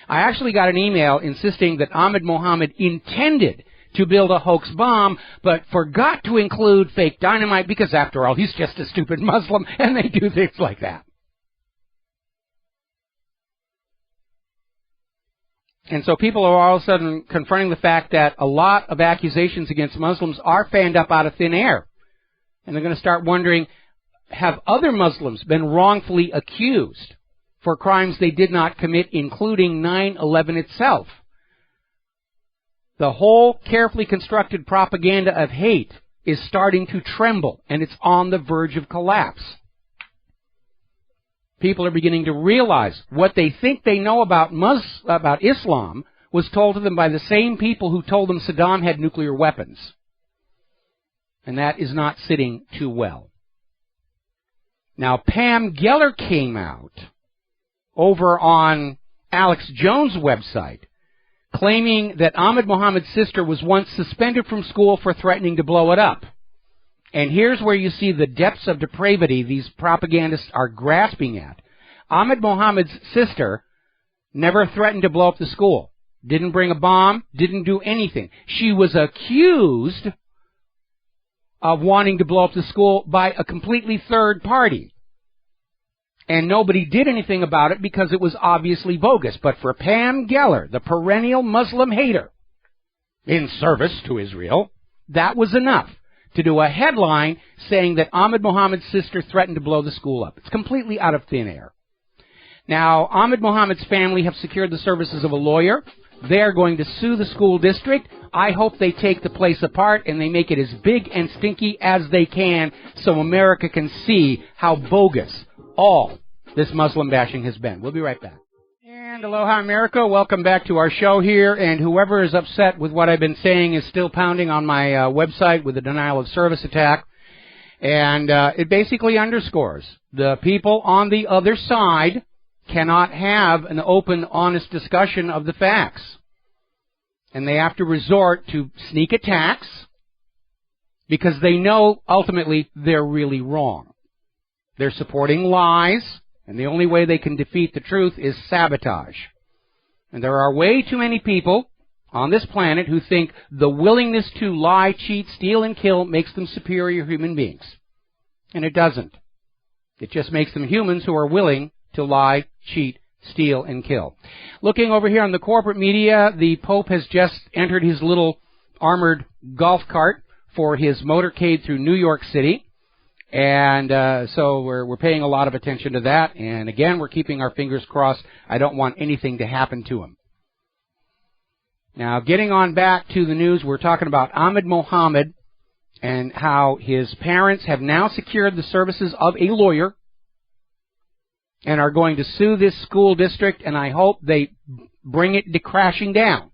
I actually got an email insisting that Ahmed Mohammed intended to build a hoax bomb, but forgot to include fake dynamite because, after all, he's just a stupid Muslim, and they do things like that. And so people are all of a sudden confronting the fact that a lot of accusations against Muslims are fanned up out of thin air. And they're going to start wondering, have other Muslims been wrongfully accused for crimes they did not commit, including 9/11 itself? The whole carefully constructed propaganda of hate is starting to tremble, and it's on the verge of collapse. People are beginning to realize what they think they know about Islam was told to them by the same people who told them Saddam had nuclear weapons. And that is not sitting too well. Now, Pam Geller came out over on Alex Jones' website claiming that Ahmed Mohammed's sister was once suspended from school for threatening to blow it up. And here's where you see the depths of depravity these propagandists are grasping at. Ahmed Mohammed's sister never threatened to blow up the school. Didn't bring a bomb, didn't do anything. She was accused of wanting to blow up the school by a completely third party. And nobody did anything about it because it was obviously bogus. But for Pam Geller, the perennial Muslim hater in service to Israel, that was enough to do a headline saying that Ahmed Mohammed's sister threatened to blow the school up. It's completely out of thin air. Now, Ahmed Mohammed's family have secured the services of a lawyer. They are going to sue the school district. I hope they take the place apart and they make it as big and stinky as they can so America can see how bogus all this Muslim bashing has been. We'll be right back. And aloha, America. Welcome back to our show here. And whoever is upset with what I've been saying is still pounding on my website with a denial of service attack. And it basically underscores the people on the other side cannot have an open, honest discussion of the facts. And they have to resort to sneak attacks because they know ultimately they're really wrong. They're supporting lies, and the only way they can defeat the truth is sabotage. And there are way too many people on this planet who think the willingness to lie, cheat, steal, and kill makes them superior human beings. And it doesn't. It just makes them humans who are willing to lie, cheat, steal, and kill. Looking over here on the corporate media, the Pope has just entered his little armored golf cart for his motorcade through New York City. And so we're paying a lot of attention to that. And again, we're keeping our fingers crossed. I don't want anything to happen to him. Now, getting on back to the news, we're talking about Ahmed Mohammed and how his parents have now secured the services of a lawyer and are going to sue this school district, and I hope they bring it crashing down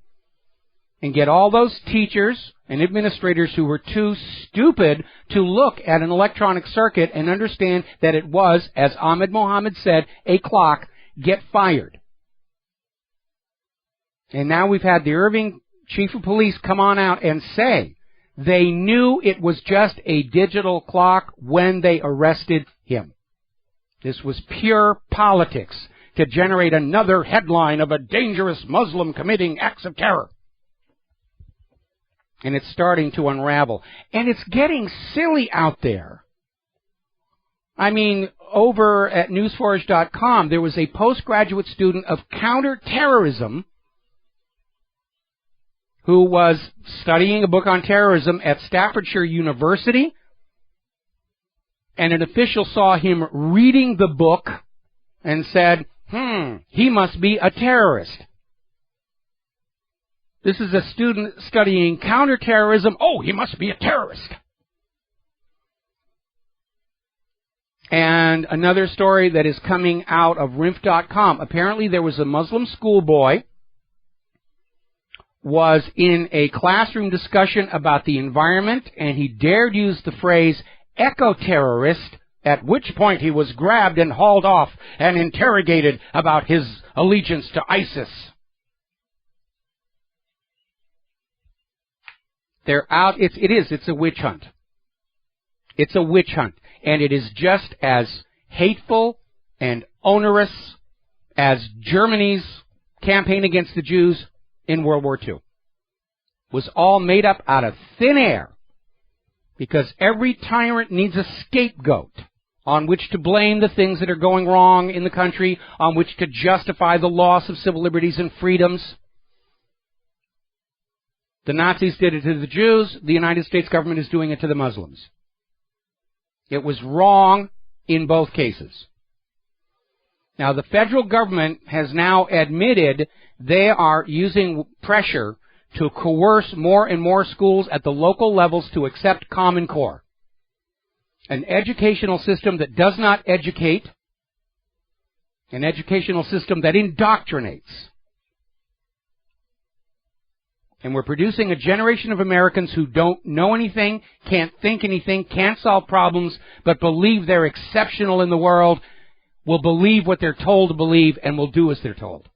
and get all those teachers and administrators who were too stupid to look at an electronic circuit and understand that it was, as Ahmed Mohammed said, a clock, get fired. And now we've had the Irving chief of police come on out and say they knew it was just a digital clock when they arrested him. This was pure politics to generate another headline of a dangerous Muslim committing acts of terror. And it's starting to unravel. And it's getting silly out there. I mean, over at newsforge.com, there was a postgraduate student of counterterrorism who was studying a book on terrorism at Staffordshire University. And an official saw him reading the book and said, he must be a terrorist. This is a student studying counterterrorism. Oh, he must be a terrorist. And another story that is coming out of RINF.com. Apparently there was a Muslim schoolboy was in a classroom discussion about the environment, and he dared use the phrase eco-terrorist, at which point he was grabbed and hauled off and interrogated about his allegiance to ISIS. They're out. It's a witch hunt. It's a witch hunt. And it is just as hateful and onerous as Germany's campaign against the Jews in World War II. It was all made up out of thin air. Because every tyrant needs a scapegoat on which to blame the things that are going wrong in the country, on which to justify the loss of civil liberties and freedoms. The Nazis did it to the Jews. The United States government is doing it to the Muslims. It was wrong in both cases. Now, the federal government has now admitted they are using pressure to coerce more and more schools at the local levels to accept Common Core. An educational system that does not educate, an educational system that indoctrinates. And we're producing a generation of Americans who don't know anything, can't think anything, can't solve problems, but believe they're exceptional in the world, will believe what they're told to believe, and will do as they're told.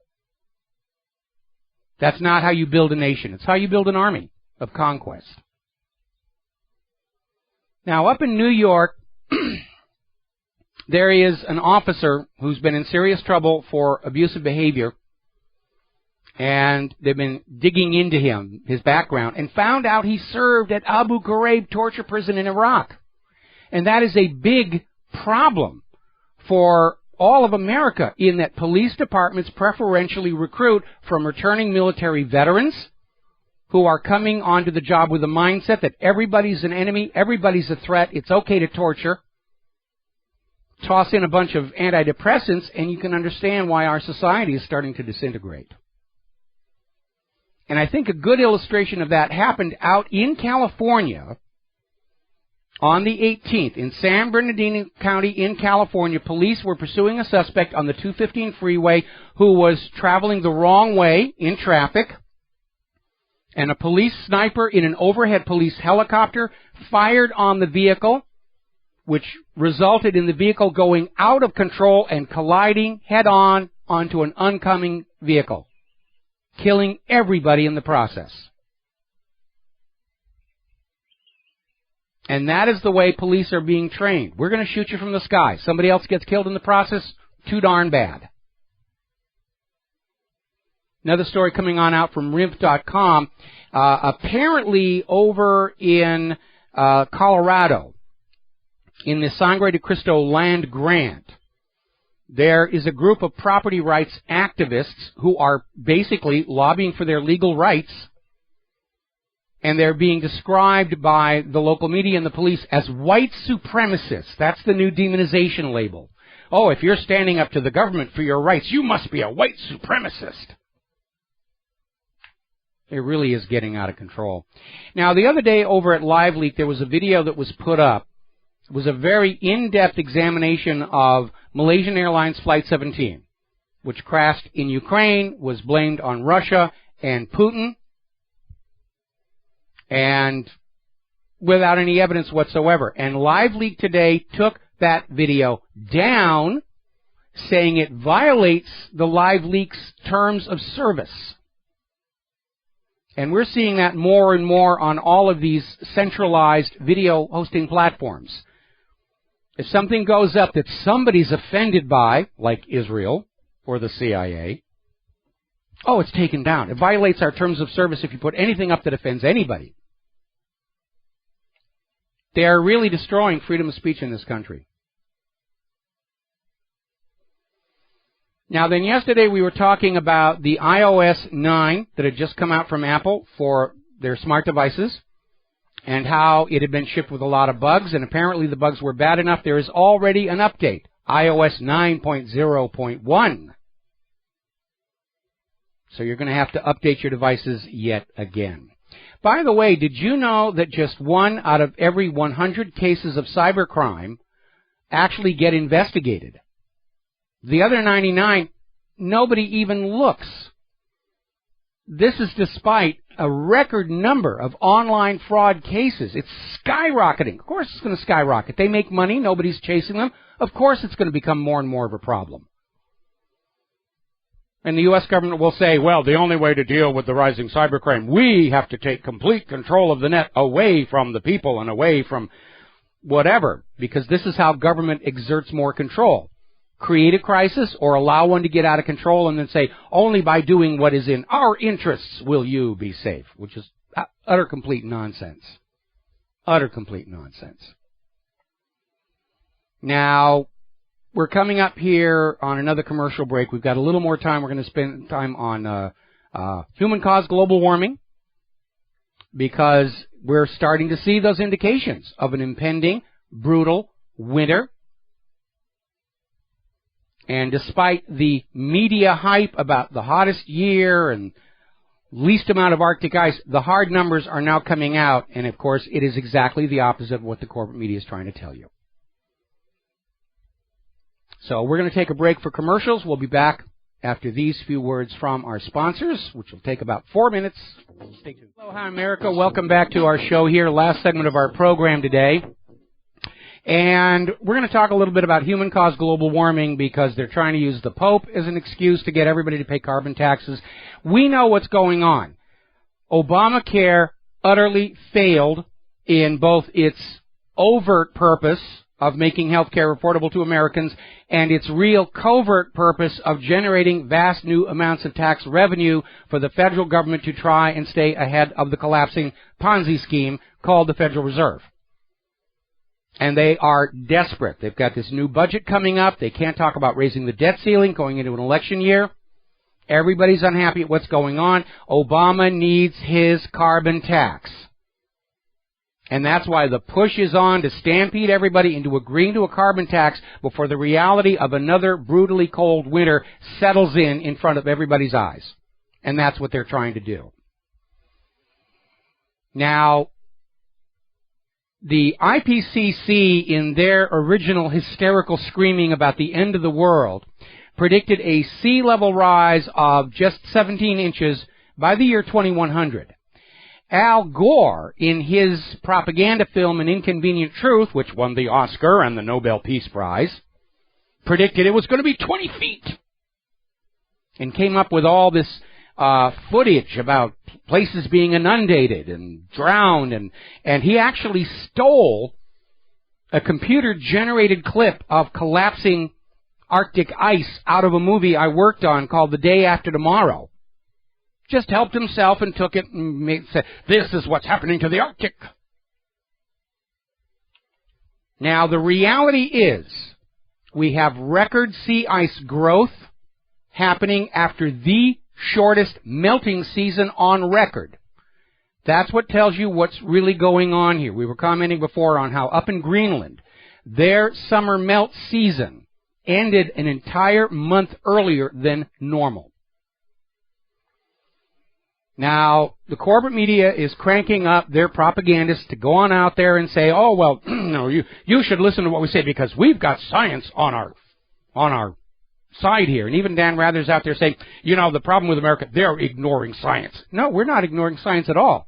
That's not how you build a nation. It's how you build an army of conquest. Now, up in New York, there is an officer who's been in serious trouble for abusive behavior, and they've been digging into him, his background, and found out he served at Abu Ghraib torture prison in Iraq. And that is a big problem for all of America, in that police departments preferentially recruit from returning military veterans who are coming onto the job with a mindset that everybody's an enemy, everybody's a threat, it's okay to torture. Toss in a bunch of antidepressants, and you can understand why our society is starting to disintegrate. And I think a good illustration of that happened out in California on the 18th. In San Bernardino County in California, police were pursuing a suspect on the 215 freeway who was traveling the wrong way in traffic. And a police sniper in an overhead police helicopter fired on the vehicle, which resulted in the vehicle going out of control and colliding head-on onto an oncoming vehicle, killing everybody in the process. And that is the way police are being trained. We're going to shoot you from the sky. Somebody else gets killed in the process, too darn bad. Another story coming on out from RIMP.com. Apparently over in Colorado, in the Sangre de Cristo land grant, there is a group of property rights activists who are basically lobbying for their legal rights, and they're being described by the local media and the police as white supremacists. That's the new demonization label. Oh, if you're standing up to the government for your rights, you must be a white supremacist. It really is getting out of control. Now, the other day over at LiveLeak, there was a video that was put up. It was a very in-depth examination of Malaysian Airlines Flight 17, which crashed in Ukraine, was blamed on Russia and Putin, and without any evidence whatsoever. And LiveLeak today took that video down, saying it violates the LiveLeak's terms of service. And we're seeing that more and more on all of these centralized video hosting platforms. If something goes up that somebody's offended by, like Israel or the CIA, oh, it's taken down. It violates our terms of service if you put anything up that offends anybody. They are really destroying freedom of speech in this country. Now then, yesterday we were talking about the iOS 9 that had just come out from Apple for their smart devices, and how it had been shipped with a lot of bugs, and apparently the bugs were bad enough. There is already an update, iOS 9.0.1. So you're going to have to update your devices yet again. By the way, did you know that just 1 out of every 100 cases of cybercrime actually get investigated? The other 99, nobody even looks. This is despite a record number of online fraud cases. It's skyrocketing. Of course it's going to skyrocket. They make money. Nobody's chasing them. Of course it's going to become more and more of a problem. And the U.S. government will say, well, the only way to deal with the rising cybercrime, we have to take complete control of the net away from the people and away from whatever, because this is how government exerts more control. Create a crisis or allow one to get out of control and then say, only by doing what is in our interests will you be safe, which is utter complete nonsense. Utter complete nonsense. Now, we're coming up here on another commercial break. We've got a little more time. We're going to spend time on human-caused global warming, because we're starting to see those indications of an impending, brutal winter. And despite the media hype about the hottest year and least amount of Arctic ice, the hard numbers are now coming out. And, of course, it is exactly the opposite of what the corporate media is trying to tell you. So we're going to take a break for commercials. We'll be back after these few words from our sponsors, which will take about 4 minutes. Stay tuned. Hello, hi, America. Welcome back to our show here, last segment of our program today. And we're going to talk a little bit about human-caused global warming, because they're trying to use the Pope as an excuse to get everybody to pay carbon taxes. We know what's going on. Obamacare utterly failed in both its overt purpose of making health care affordable to Americans and its real covert purpose of generating vast new amounts of tax revenue for the federal government to try and stay ahead of the collapsing Ponzi scheme called the Federal Reserve. And they are desperate. They've got this new budget coming up. They can't talk about raising the debt ceiling going into an election year. Everybody's unhappy at what's going on. Obama needs his carbon tax. And that's why the push is on to stampede everybody into agreeing to a carbon tax before the reality of another brutally cold winter settles in front of everybody's eyes. And that's what they're trying to do. Now, the IPCC, in their original hysterical screaming about the end of the world, predicted a sea level rise of just 17 inches by the year 2100. Al Gore, in his propaganda film An Inconvenient Truth, which won the Oscar and the Nobel Peace Prize, predicted it was going to be 20 feet. And came up with all this footage about places being inundated and drowned. And he actually stole a computer-generated clip of collapsing Arctic ice out of a movie I worked on called The Day After Tomorrow. Just helped himself and took it and said, this is what's happening to the Arctic. Now, the reality is we have record sea ice growth happening after the shortest melting season on record. That's what tells you what's really going on here. We were commenting before on how up in Greenland, their summer melt season ended an entire month earlier than normal. Now, the corporate media is cranking up their propagandists to go on out there and say, oh, well, no, you should listen to what we say because we've got science on our side here. And even Dan Rather's out there saying, you know, the problem with America, they're ignoring science. No, we're not ignoring science at all.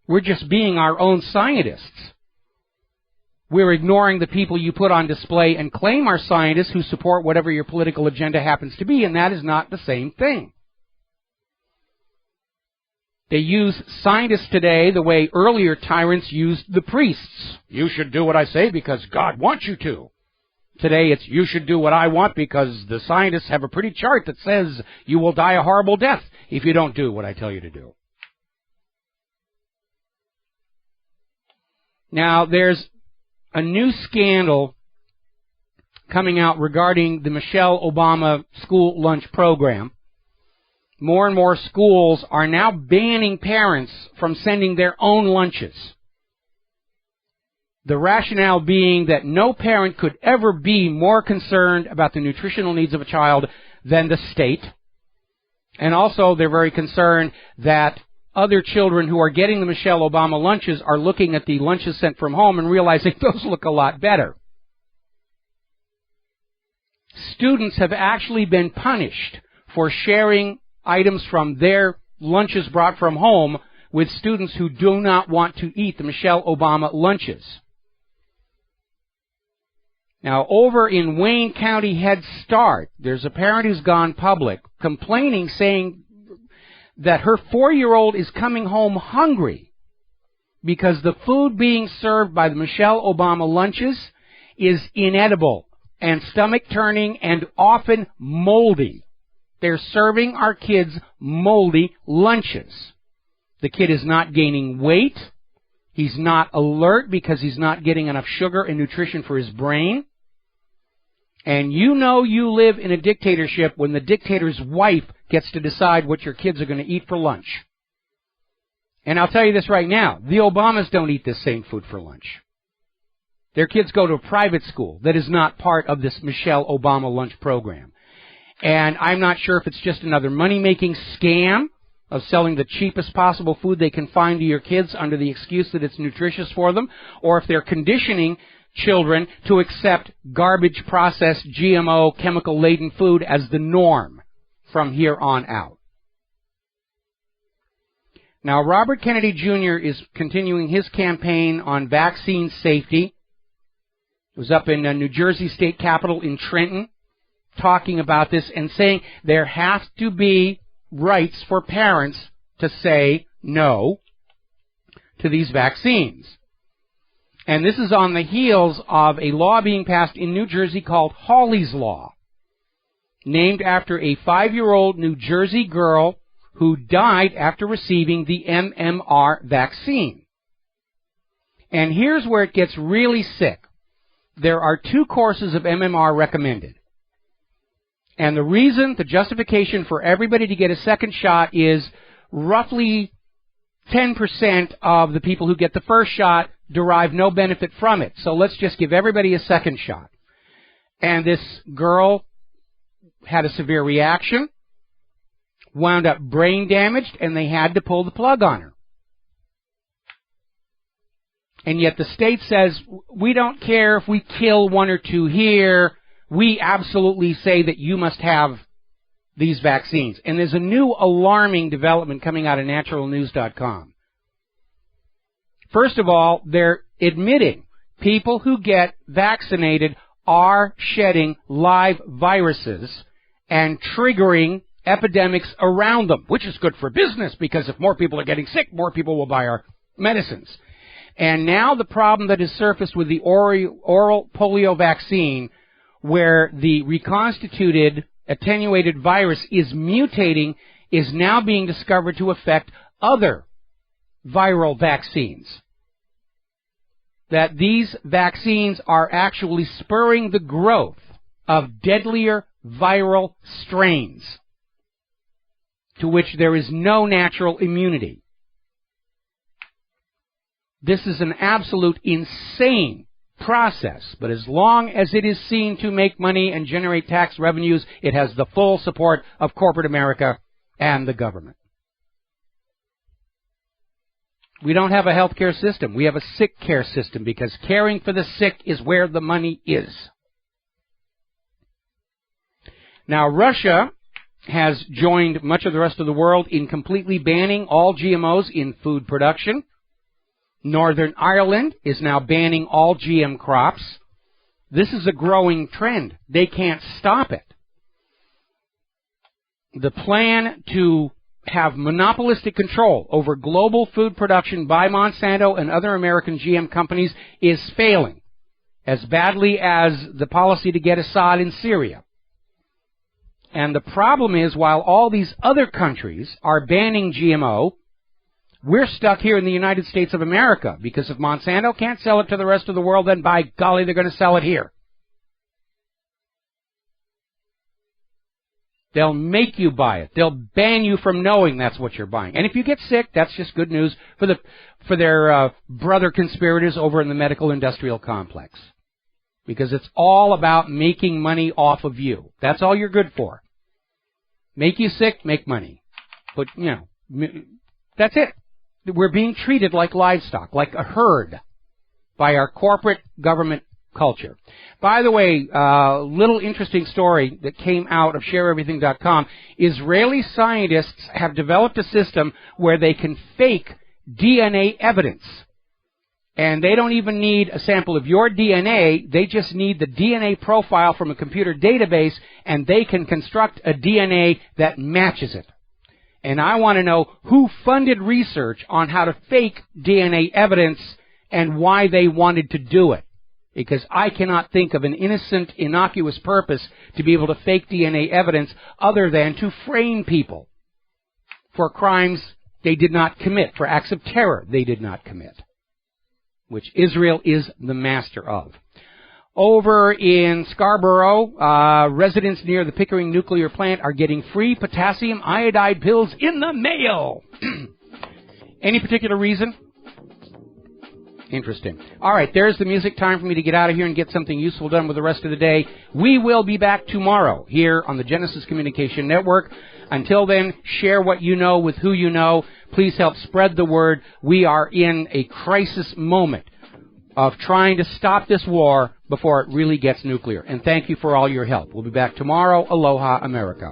We're just being our own scientists. We're ignoring the people you put on display and claim are scientists who support whatever your political agenda happens to be, and that is not the same thing. They use scientists today the way earlier tyrants used the priests. You should do what I say because God wants you to. Today it's you should do what I want because the scientists have a pretty chart that says you will die a horrible death if you don't do what I tell you to do. Now, there's a new scandal coming out regarding the Michelle Obama school lunch program. More and more schools are now banning parents from sending their own lunches. The rationale being that no parent could ever be more concerned about the nutritional needs of a child than the state. And also they're very concerned that other children who are getting the Michelle Obama lunches are looking at the lunches sent from home and realizing those look a lot better. Students have actually been punished for sharing items from their lunches brought from home with students who do not want to eat the Michelle Obama lunches. Now, over in Wayne County Head Start, there's a parent who's gone public complaining, saying that her 4-year-old is coming home hungry because the food being served by the Michelle Obama lunches is inedible and stomach-turning and often moldy. They're serving our kids moldy lunches. The kid is not gaining weight. He's not alert because he's not getting enough sugar and nutrition for his brain. And you know you live in a dictatorship when the dictator's wife gets to decide what your kids are going to eat for lunch. And I'll tell you this right now, the Obamas don't eat this same food for lunch. Their kids go to a private school that is not part of this Michelle Obama lunch program. And I'm not sure if it's just another money-making scam of selling the cheapest possible food they can find to your kids under the excuse that it's nutritious for them, or if they're conditioning children to accept garbage-processed, GMO, chemical-laden food as the norm from here on out. Now, Robert Kennedy Jr. is continuing his campaign on vaccine safety. He was up in New Jersey State Capitol in Trenton, talking about this and saying there has to be rights for parents to say no to these vaccines. And this is on the heels of a law being passed in New Jersey called Hawley's Law, named after a 5-year-old New Jersey girl who died after receiving the MMR vaccine. And here's where it gets really sick. There are 2 courses of MMR recommended. And the reason, the justification for everybody to get a second shot is roughly 10% of the people who get the first shot derive no benefit from it. So let's just give everybody a second shot. And this girl had a severe reaction, wound up brain damaged, and they had to pull the plug on her. And yet the state says, we don't care if we kill one or two here. We absolutely say that you must have these vaccines. And there's a new alarming development coming out of naturalnews.com. First of all, they're admitting people who get vaccinated are shedding live viruses and triggering epidemics around them, which is good for business because if more people are getting sick, more people will buy our medicines. And now the problem that has surfaced with the oral polio vaccine, where the reconstituted attenuated virus is mutating, is now being discovered to affect other viral vaccines. That these vaccines are actually spurring the growth of deadlier viral strains to which there is no natural immunity. This is an absolute insane process, but as long as it is seen to make money and generate tax revenues, it has the full support of corporate America and the government. We don't have a health care system. We have a sick care system because caring for the sick is where the money is. Now, Russia has joined much of the rest of the world in completely banning all GMOs in food production. Northern Ireland is now banning all GM crops. This is a growing trend. They can't stop it. The plan to have monopolistic control over global food production by Monsanto and other American GM companies is failing, as badly as the policy to get Assad in Syria. And the problem is, while all these other countries are banning GMO, we're stuck here in the United States of America, because if Monsanto can't sell it to the rest of the world, then by golly, they're going to sell it here. They'll make you buy it. They'll ban you from knowing that's what you're buying. And if you get sick, that's just good news for their brother conspirators over in the medical industrial complex. Because it's all about making money off of you. That's all you're good for. Make you sick, make money. But, that's it. We're being treated like livestock, like a herd, by our corporate government culture. By the way, little interesting story that came out of ShareEverything.com. Israeli scientists have developed a system where they can fake DNA evidence. And they don't even need a sample of your DNA. They just need the DNA profile from a computer database, and they can construct a DNA that matches it. And I want to know who funded research on how to fake DNA evidence and why they wanted to do it. Because I cannot think of an innocent, innocuous purpose to be able to fake DNA evidence other than to frame people for crimes they did not commit, for acts of terror they did not commit, which Israel is the master of. Over in Scarborough, residents near the Pickering nuclear plant are getting free potassium iodide pills in the mail. Any particular reason? Interesting. All right, there's the music. Time for me to get out of here and get something useful done with the rest of the day. We will be back tomorrow here on the Genesis Communication Network. Until then, share what you know with who you know. Please help spread the word. We are in a crisis moment of trying to stop this war before it really gets nuclear. And thank you for all your help. We'll be back tomorrow. Aloha, America.